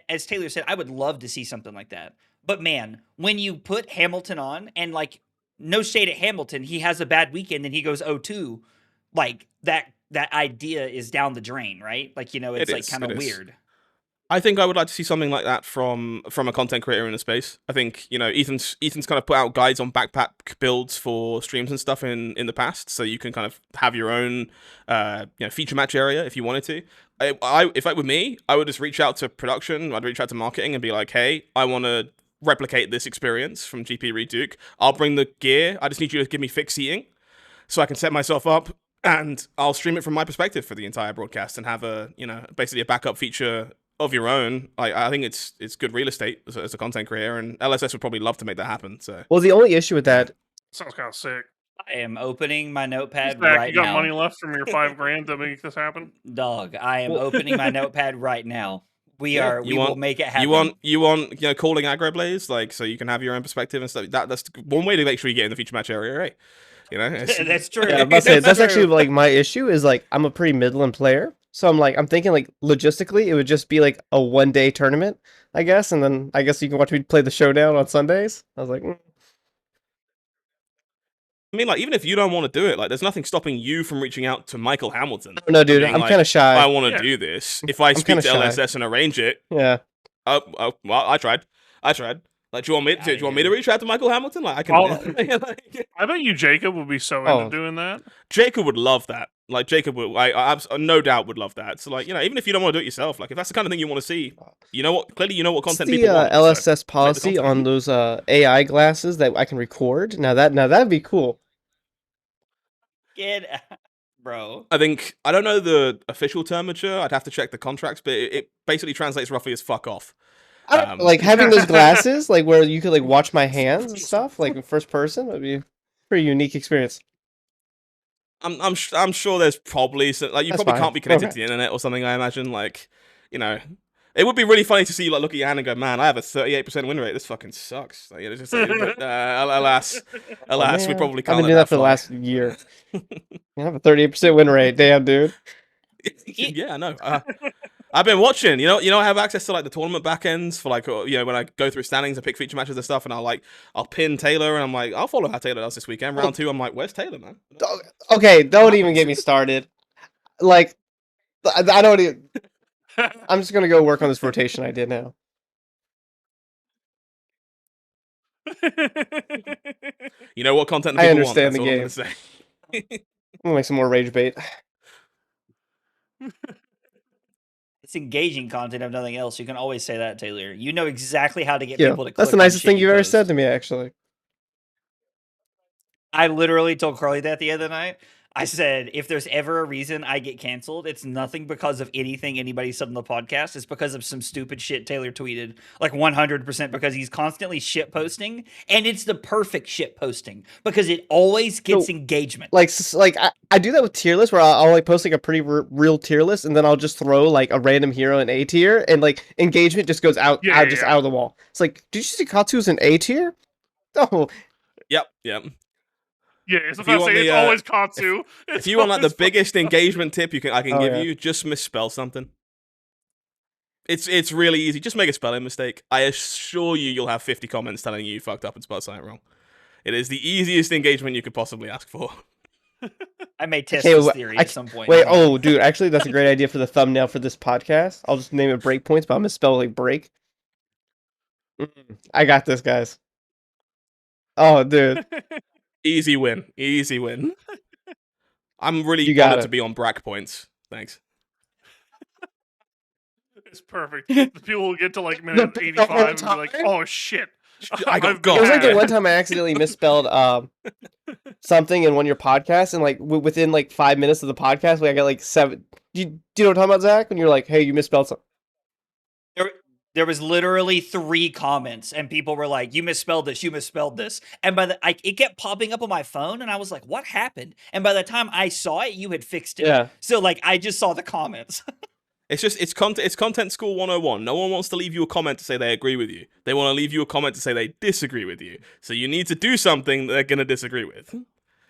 as Taylor said, I would love to see something like that. But man, when you put Hamilton on and like, no shade at Hamilton, he has a bad weekend and he goes 0-2, like that idea is down the drain, right? Like, it's like kind of weird. I think I would like to see something like that from a content creator in the space. I think, Ethan's kind of put out guides on backpack builds for streams and stuff in the past, so you can kind of have your own feature match area if you wanted to. If it were me, I would just reach out to production, I'd reach out to marketing and be like, hey, I want to replicate this experience from GP Reed Duke. I'll bring the gear. I just need you to give me fixed seating so I can set myself up, and I'll stream it from my perspective for the entire broadcast and have basically a backup feature of your own. I think it's good real estate as a content creator, and LSS would probably love to make that happen. So, well, the only issue with that sounds kind of sick. I am opening my notepad right now. You got money left from your $5,000 to make this happen? Dog, I am opening my notepad right now. We will make it happen. You want calling aggro blaze, like, so you can have your own perspective and stuff. That's one way to make sure you get in the feature match area, right? That's true. Yeah, that's actually like my issue is like I'm a pretty Midland player, so I'm thinking like logistically it would just be like a 1-day tournament, I guess, and then I guess you can watch me play the showdown on Sundays. I was like, I mean, like, even if you don't want to do it, like, there's nothing stopping you from reaching out to Michael Hamilton. No, dude, I'm kind of shy. I want to do this. If I speak to LSS and arrange it, well, I tried. Like, do you want me to reach out to Michael Hamilton? Like, I can. I bet you Jacob would be so into doing that. Jacob would love that. Like, Jacob would, I no doubt would love that. So, like, even if you don't want to do it yourself, like, if that's the kind of thing you want to see, clearly you know what content people want. LSS policy on those AI glasses that I can record. Now that'd be cool. Bro. I don't know the official termature. I'd have to check the contracts, but it basically translates roughly as "fuck off." Like having those glasses, like where you could like watch my hands and stuff, like in first person, would be a pretty unique experience. I'm sure there's probably some, like, you probably can't be connected to the internet or something. I imagine, like, it would be really funny to see you like look at your hand and go, "Man, I have a 38% win rate. This fucking sucks." Like, it's just, but, alas, we probably can't. I've been doing that for the last year. I have a 38% win rate. Damn, dude. Yeah, I know. I've been watching. I have access to like the tournament backends for like when I go through standings and pick feature matches and stuff, and I'll pin Taylor, and I'm like, I'll follow how Taylor does this weekend. Round 2, I'm like, where's Taylor, man? Okay, don't even get me started. Like, I don't even. I'm just gonna go work on this rotation I did now. You know what content the I people understand want. That's the all I'm game. gonna say. I'm gonna make some more rage bait. It's engaging content if nothing else. You can always say that, Taylor. You know exactly how to get Yeah, people to click that's the on nicest shit thing you you've ever post. said to me, actually. I literally told Carly that the other night. I said, if there's ever a reason I get canceled, it's nothing because of anything anybody said on the podcast. It's because of some stupid shit Taylor tweeted. Like 100% because he's constantly shit posting. And it's the perfect shit posting because it always gets engagement. Like I do that with tier lists where I'll like post like a pretty real tier list, and then I'll just throw like a random hero in A tier, and like engagement just goes out out of the wall. It's like, did you see Katsu's in A tier? Oh, Yep. Yeah, it's always Katsu. If you want like the biggest engagement tip I can give yeah. you, just misspell something. It's really easy. Just make a spelling mistake. I assure you'll have 50 comments telling you fucked up and spelled something wrong. It is the easiest engagement you could possibly ask for. I may test this theory at some point. Wait, oh, dude, actually, that's a great idea for the thumbnail for this podcast. I'll just name it Breakpoints, but I'm gonna spell like break. I got this, guys. Oh, dude. Easy win. I'm really honored to be on Breakpoints. Thanks. It's perfect. The people will get to like minute 85 and be like, oh shit. I got It was like the one time I accidentally misspelled something in one of your podcasts, and like within like 5 minutes of the podcast, I got like 7. Do you know what I'm talking about, Zach? When you're like, hey, you misspelled something. There was literally 3 comments, and people were like, you misspelled this, and it kept popping up on my phone, and I was like, what happened? And by the time I saw it, you had fixed it. Yeah. So like I just saw the comments. It's content school 101. No one wants to leave you a comment to say they agree with you. They want to leave you a comment to say they disagree with you. So you need to do something that they're going to disagree with.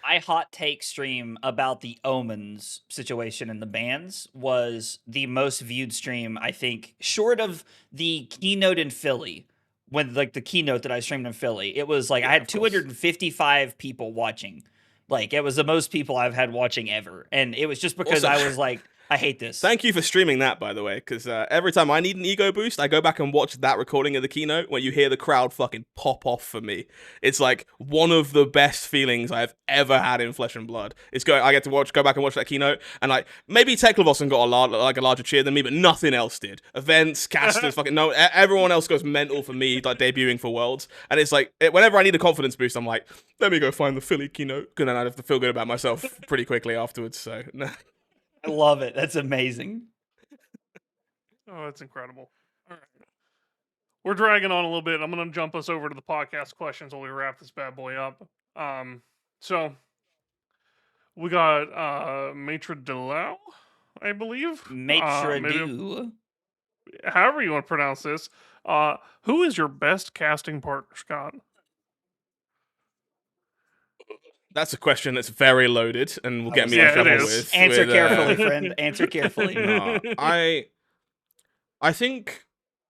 My hot take stream about the Omens situation in the bans was the most viewed stream, I think, short of the keynote in Philly. When like the keynote that I streamed in Philly, it was like I had 255 people watching. Like it was the most people I've had watching ever. And it was just because I was like, I hate this. Thank you for streaming that, by the way, because every time I need an ego boost, I go back and watch that recording of the keynote where you hear the crowd fucking pop off for me. It's like one of the best feelings I've ever had in Flesh and Blood. I get to go back and watch that keynote, and like maybe Teklevossen got a larger cheer than me, but nothing else did. Events, casters, fucking no, everyone else goes mental for me, like debuting for Worlds, and it's like whenever I need a confidence boost, I'm like, let me go find the Philly keynote, and then I have to feel good about myself pretty quickly afterwards. So. I love it. That's amazing. Oh, that's incredible. All right. We're dragging on a little bit. I'm going to jump us over to the podcast questions while we wrap this bad boy up. So we got Maitre Delau, I believe. Maitre Delau. However you want to pronounce this. Who is your best casting partner, Scott? That's a question that's very loaded and will get me in trouble with. Answer carefully, friend. Answer carefully. No, I think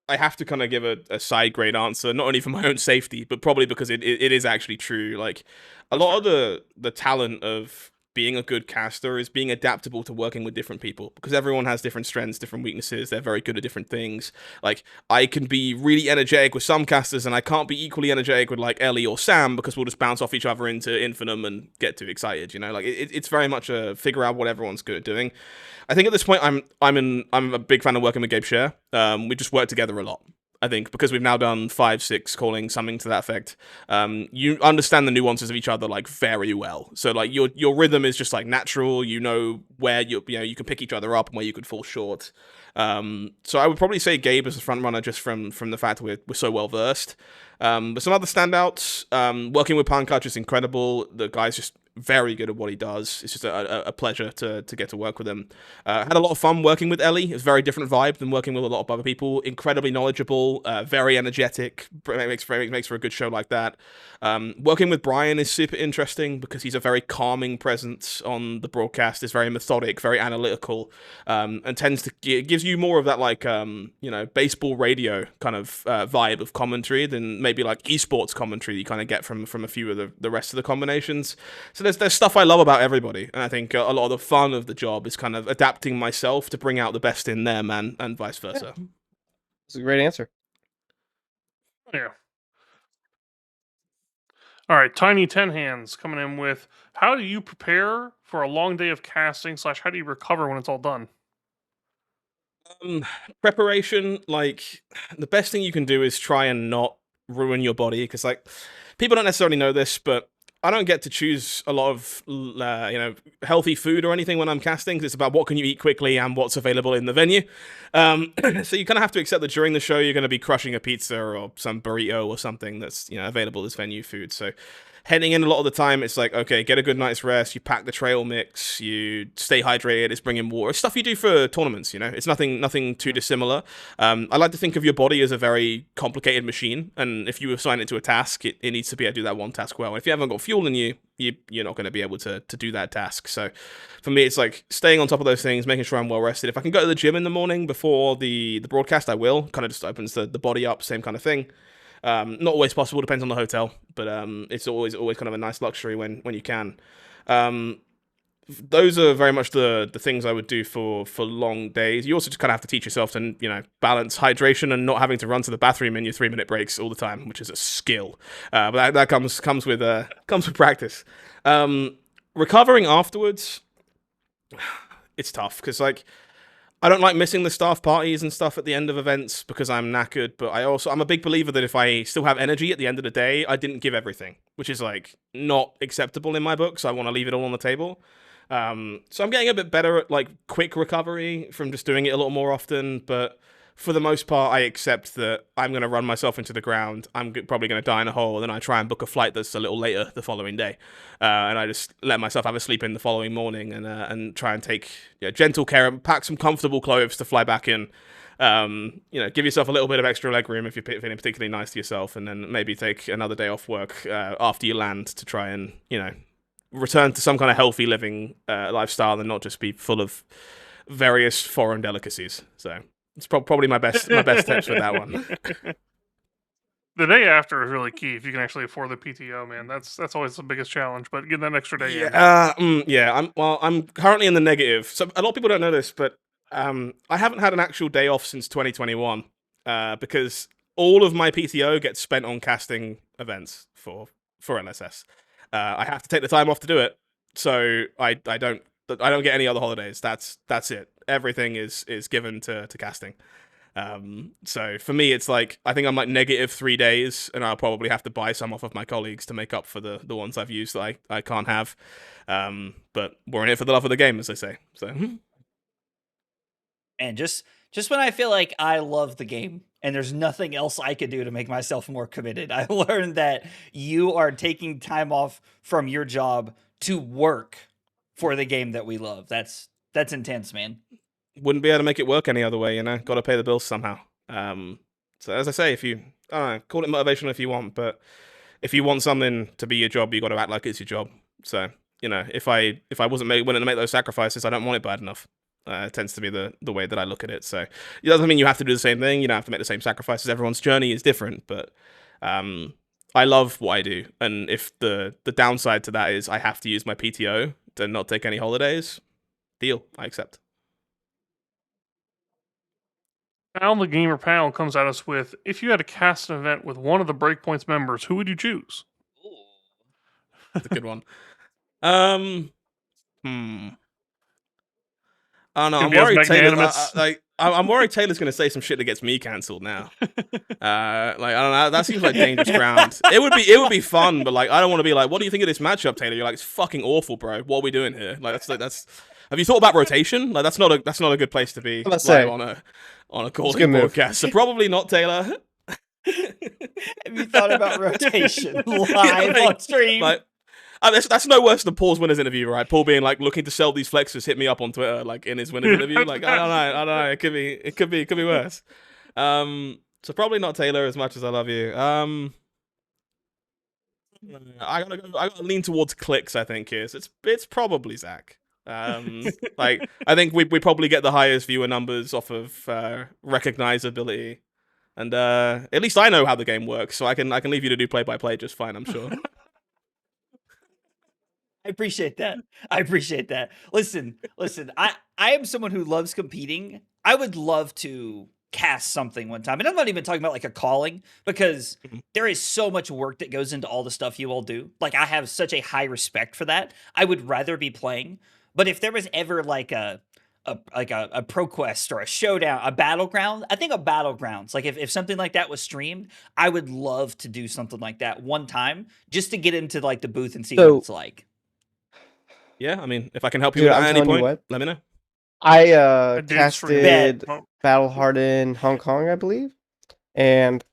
I have to kind of give a side grade answer, not only for my own safety, but probably because it is actually true. Like a lot of the talent of being a good caster is being adaptable to working with different people, because everyone has different strengths, different weaknesses. They're very good at different things. Like I can be really energetic with some casters, and I can't be equally energetic with like Ellie or Sam, because we'll just bounce off each other into Infinum and get too excited. You know, like it's very much a figure out what everyone's good at doing. I think at this point I'm a big fan of working with Gabe Scher. We just work together a lot. I think because we've now done 5, 6 calling, something to that effect. You understand the nuances of each other like very well. So like your rhythm is just like natural. You know where you can pick each other up and where you could fall short. So I would probably say Gabe is a front runner just from the fact we're so well versed. But some other standouts, working with Pankaj is incredible. The guy's just very good at what he does. It's just a pleasure to get to work with him. Had a lot of fun working with Ellie. It's a very different vibe than working with a lot of other people. Incredibly knowledgeable, very energetic. Makes for a good show like that. Working with Brian is super interesting because he's a very calming presence on the broadcast. Is very methodic, very analytical, and tends to gives you more of that like baseball radio kind of vibe of commentary than maybe like esports commentary you kind of get from a few of the rest of the combinations. So there's stuff I love about everybody, and I think a lot of the fun of the job is kind of adapting myself to bring out the best in them and vice versa. That's a great answer. Yeah. All right, Tiny 10 Hands coming in with, how do you prepare for a long day of casting / how do you recover when it's all done? Preparation, like, the best thing you can do is try and not ruin your body, because like people don't necessarily know this, but I don't get to choose a lot of healthy food or anything when I'm casting, because it's about what can you eat quickly and what's available in the venue. So you kind of have to accept that during the show you're going to be crushing a pizza or some burrito or something that's available as venue food. So heading in a lot of the time, it's like, okay, get a good night's rest, you pack the trail mix, you stay hydrated, it's bringing water. It's stuff you do for tournaments, It's nothing too dissimilar. I like to think of your body as a very complicated machine, and if you assign it to a task, it needs to be able to do that one task well. If you haven't got fuel in you, you're not going to be able to do that task. So for me, it's like staying on top of those things, making sure I'm well rested. If I can go to the gym in the morning before the broadcast, I will. Kind of just opens the body up, same kind of thing. Not always possible, depends on the hotel, but it's always kind of a nice luxury when you can. Those are very much the things I would do for long days. You also just kind of have to teach yourself to balance hydration and not having to run to the bathroom in your 3-minute breaks all the time, which is a skill. But that comes with practice. Recovering afterwards, it's tough because like I don't like missing the staff parties and stuff at the end of events because I'm knackered, but I'm a big believer that if I still have energy at the end of the day, I didn't give everything, which is like not acceptable in my book, so I want to leave it all on the table. So I'm getting a bit better at like quick recovery from just doing it a little more often, but for the most part, I accept that I'm going to run myself into the ground. I'm probably going to die in a hole, and then I try and book a flight that's a little later the following day. And I just let myself have a sleep in the following morning and try and take gentle care and pack some comfortable clothes to fly back in. Give yourself a little bit of extra leg room if you're feeling particularly nice to yourself, and then maybe take another day off work after you land to try and, return to some kind of healthy living lifestyle and not just be full of various foreign delicacies. So it's probably my best tips with that one. The day after is really key if you can actually afford the PTO, man. That's always the biggest challenge. But getting that extra day in. I'm currently in the negative. So a lot of people don't know this, but I haven't had an actual day off since 2021 because all of my PTO gets spent on casting events for LSS. I have to take the time off to do it, so I don't get any other holidays. That's it. Everything is given to casting. So for me, it's like I think I'm like -3 days, and I'll probably have to buy some off of my colleagues to make up for the ones I've used that I can't have. But we're in it for the love of the game, as they say. So, and just when I feel like I love the game and there's nothing else I could do to make myself more committed, I learned that you are taking time off from your job to work for the game that we love. That's intense, man. Wouldn't be able to make it work any other way, Got to pay the bills somehow. So as I say, if you call it motivation if you want, but if you want something to be your job, you got to act like it's your job. So if I wasn't willing to make those sacrifices, I don't want it bad enough. It tends to be the way that I look at it. So it doesn't mean you have to do the same thing. You don't have to make the same sacrifices. Everyone's journey is different, but I love what I do. And if the downside to that is I have to use my PTO to not take any holidays, deal, I accept. Al the Gamer Panel comes at us with, if you had to cast an event with one of the Breakpoint's members, who would you choose? That's a good one. I don't know. I'm worried I'm worried Taylor's going to say some shit that gets me cancelled now. I don't know. That seems like dangerous ground. It would be fun, but like I don't want to be like, what do you think of this matchup, Taylor? You're like, it's fucking awful, bro. What are we doing here? That's. Have you thought about rotation? Like that's not a good place to be on a calling broadcast. So probably not, Taylor. Have you thought about rotation live on stream? That's no worse than Paul's winners interview, right? Paul being like looking to sell these flexes, hit me up on Twitter, like in his winners interview. Like I don't know. It could be worse. So probably not Taylor as much as I love you. I gotta lean towards clicks. I think here. It's probably Zach. Like I think we probably get the highest viewer numbers off of recognizability, and at least I know how the game works, so I can leave you to do play by play just fine. I'm sure. I appreciate that. I appreciate that. Listen. I am someone who loves competing. I would love to cast something one time, and I'm not even talking about like a calling, because there is so much work that goes into all the stuff you all do. Like I have such a high respect for that. I would rather be playing. But if there was ever like a pro quest or a showdown, a battleground, I think a battlegrounds, like if something like that was streamed, I would love to do something like that one time just to get into like the booth and see what it's like. Yeah, I mean, if I can help you Dude, with I'm that at any telling you point, what. let me know. I did casted stream. Battle Hardened Hong Kong, I believe, and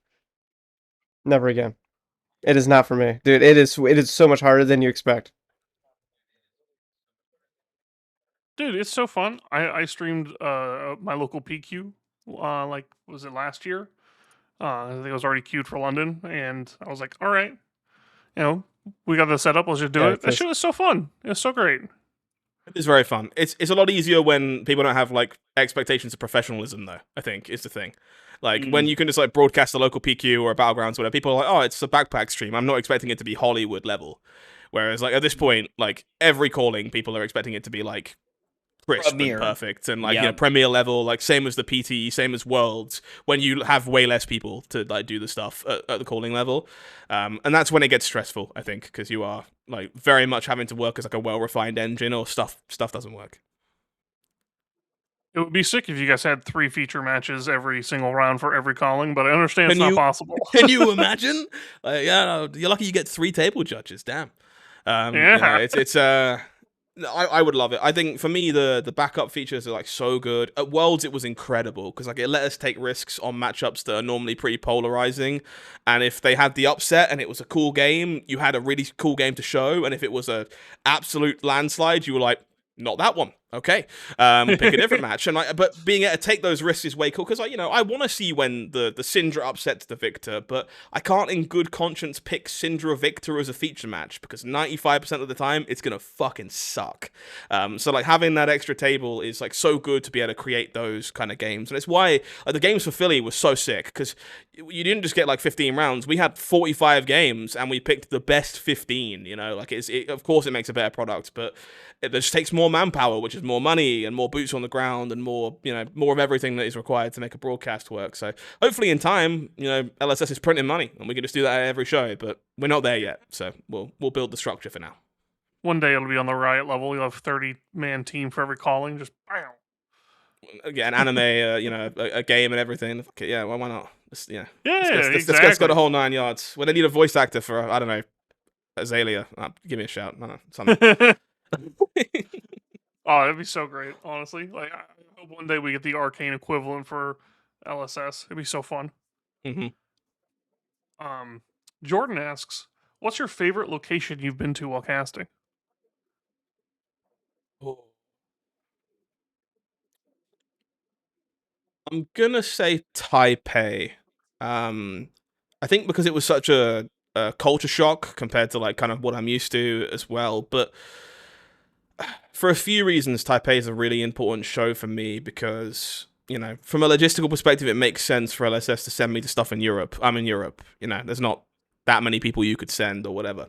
never again. It is not for me, dude. It is so much harder than you expect. Dude, it's so fun. I streamed my local PQ like was it last year? I think it was already queued for London, and I was like, all right, we got the setup. Let's just do it. That shit was so fun. It was so great. It's very fun. It's a lot easier when people don't have like expectations of professionalism, though. I think is the thing. Like when you can just like broadcast a local PQ or a battlegrounds, or whatever, people are like, oh, it's a backpack stream. I'm not expecting it to be Hollywood level. Whereas like at this point, like every calling, people are expecting it to be like crisp and perfect and like premier level, like same as the PT, same as Worlds, when you have way less people to like do the stuff at the calling level, and that's when it gets stressful, I think, because you are like very much having to work as like a well-refined engine, or stuff doesn't work. It would be sick if you guys had 3 feature matches every single round for every calling, but I understand it's not possible. Can you imagine? Yeah, you're lucky you get 3 table judges. Damn. It's I would love it. I think for me the backup features are like so good. At Worlds it was incredible because like it let us take risks on matchups that are normally pretty polarizing, and if they had the upset and it was a cool game, you had a really cool game to show, and if it was a absolute landslide, you were like, not that one. Okay, pick a different match. And but being able to take those risks is way cool because I want to see when the Syndra upsets the Victor, but I can't in good conscience pick Syndra Victor as a feature match because 95% of the time it's gonna fucking suck. So like having that extra table is like so good to be able to create those kind of games, and it's why like the games for Philly was so sick because you didn't just get like 15 rounds. We had 45 games and we picked the best 15. Like of course it makes a better product, but it just takes more manpower, which is more money and more boots on the ground and more of everything that is required to make a broadcast work. So hopefully in time, LSS is printing money and we can just do that at every show, but we're not there yet. So we'll build the structure for now. One day it'll be on the Riot level. You'll have 30-man team for every calling. Just bam. Yeah, an anime, a game and everything. Okay, yeah, well, why not? Exactly. Let's go the whole 9 yards. When they need a voice actor for, I don't know, Azalea, give me a shout. No, something. Oh, that'd be so great, honestly. Like, I hope one day we get the arcane equivalent for LSS. It'd be so fun. Mm-hmm. Jordan asks, what's your favorite location you've been to while casting? I'm gonna say Taipei. I think because it was such a culture shock compared to like kind of what I'm used to as well, but for a few reasons, Taipei is a really important show for me because, from a logistical perspective, it makes sense for LSS to send me to stuff in Europe. I'm in Europe, there's not that many people you could send or whatever.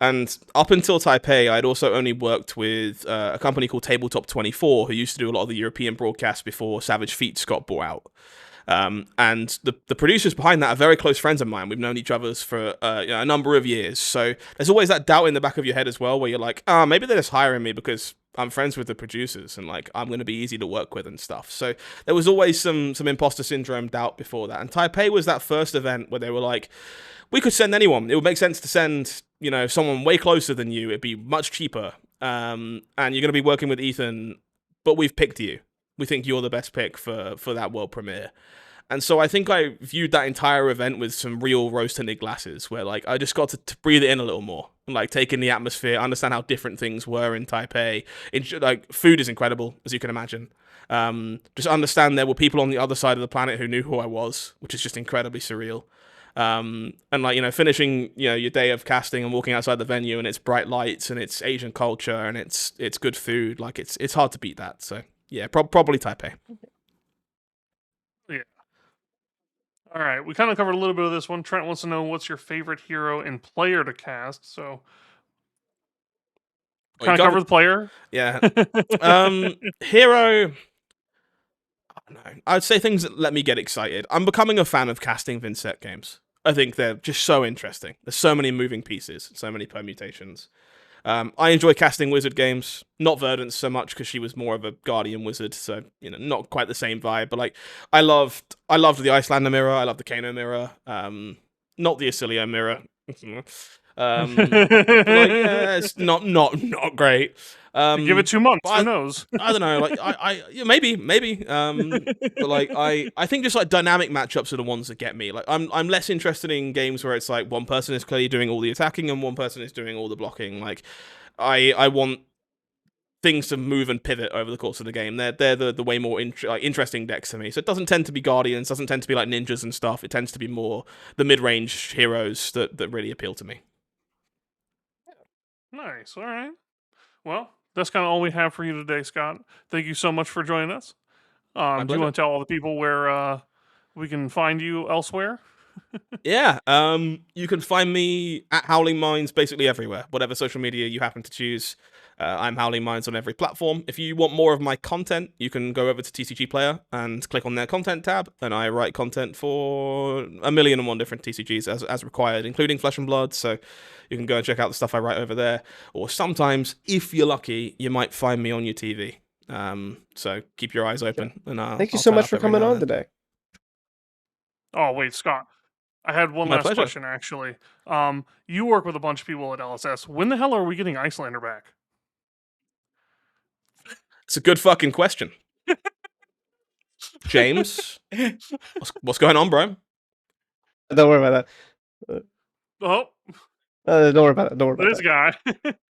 And up until Taipei, I'd also only worked with a company called Tabletop 24, who used to do a lot of the European broadcasts before Savage Feats got bought out. And the producers behind that are very close friends of mine. We've known each other for a number of years. So there's always that doubt in the back of your head as well, where you're like, maybe they're just hiring me because I'm friends with the producers and like I'm going to be easy to work with and stuff. So there was always some imposter syndrome doubt before that. And Taipei was that first event where they were like, we could send anyone. It would make sense to send, someone way closer than you. It'd be much cheaper. And you're going to be working with Ethan, but we've picked you. We think you're the best pick for that world premiere. And so I think I viewed that entire event with some real rose-tinted glasses, where like I just got to breathe it in a little more, and like take in the atmosphere, understand how different things were in Taipei. Like food is incredible, as you can imagine. Just understand there were people on the other side of the planet who knew who I was, which is just incredibly surreal. And like, finishing, your day of casting and walking outside the venue, and it's bright lights and it's Asian culture and it's good food. Like it's hard to beat that. So yeah, probably Taipei. Yeah. All right, we kind of covered a little bit of this one. Trent wants to know what's your favorite hero and player to cast. So kind of cover the player. Yeah. Hero. I don't know. I'd say things that let me get excited. I'm becoming a fan of casting Vincent games. I think they're just so interesting. There's so many moving pieces, so many permutations. I enjoy casting wizard games, not Verdance so much because she was more of a guardian wizard, so not quite the same vibe. But like, I loved the Icelander mirror. I love the Kano mirror. Not the Acilio mirror. But like, yeah, it's not great. Give it 2 months. Who knows? I don't know. Like, maybe. But like, I think just like dynamic matchups are the ones that get me. Like, I'm less interested in games where it's like one person is clearly doing all the attacking and one person is doing all the blocking. Like, I want things to move and pivot over the course of the game. They're the way more interesting decks to me. So it doesn't tend to be guardians, doesn't tend to be like ninjas and stuff. It tends to be more the mid-range heroes that really appeal to me. Nice. All right. Well, that's kind of all we have for you today, Scott. Thank you so much for joining us. Do you want to tell all the people where we can find you elsewhere? Yeah, you can find me at Howling Mines basically everywhere, whatever social media you happen to choose. I'm Howling Mines on every platform. If you want more of my content, you can go over to TCGplayer and click on their content tab, and I write content for 1,000,001 different TCGs as required, including Flesh and Blood, so you can go and check out the stuff I write over there. Or sometimes, if you're lucky, you might find me on your TV. So keep your eyes open. And thank you so much for coming on today. Oh, wait, Scott. I had one last question, actually. You work with a bunch of people at LSS. When the hell are we getting Icelander back? It's a good fucking question. James, what's going on, bro? Don't worry about that. Oh. Don't worry about it. Don't worry about this guy.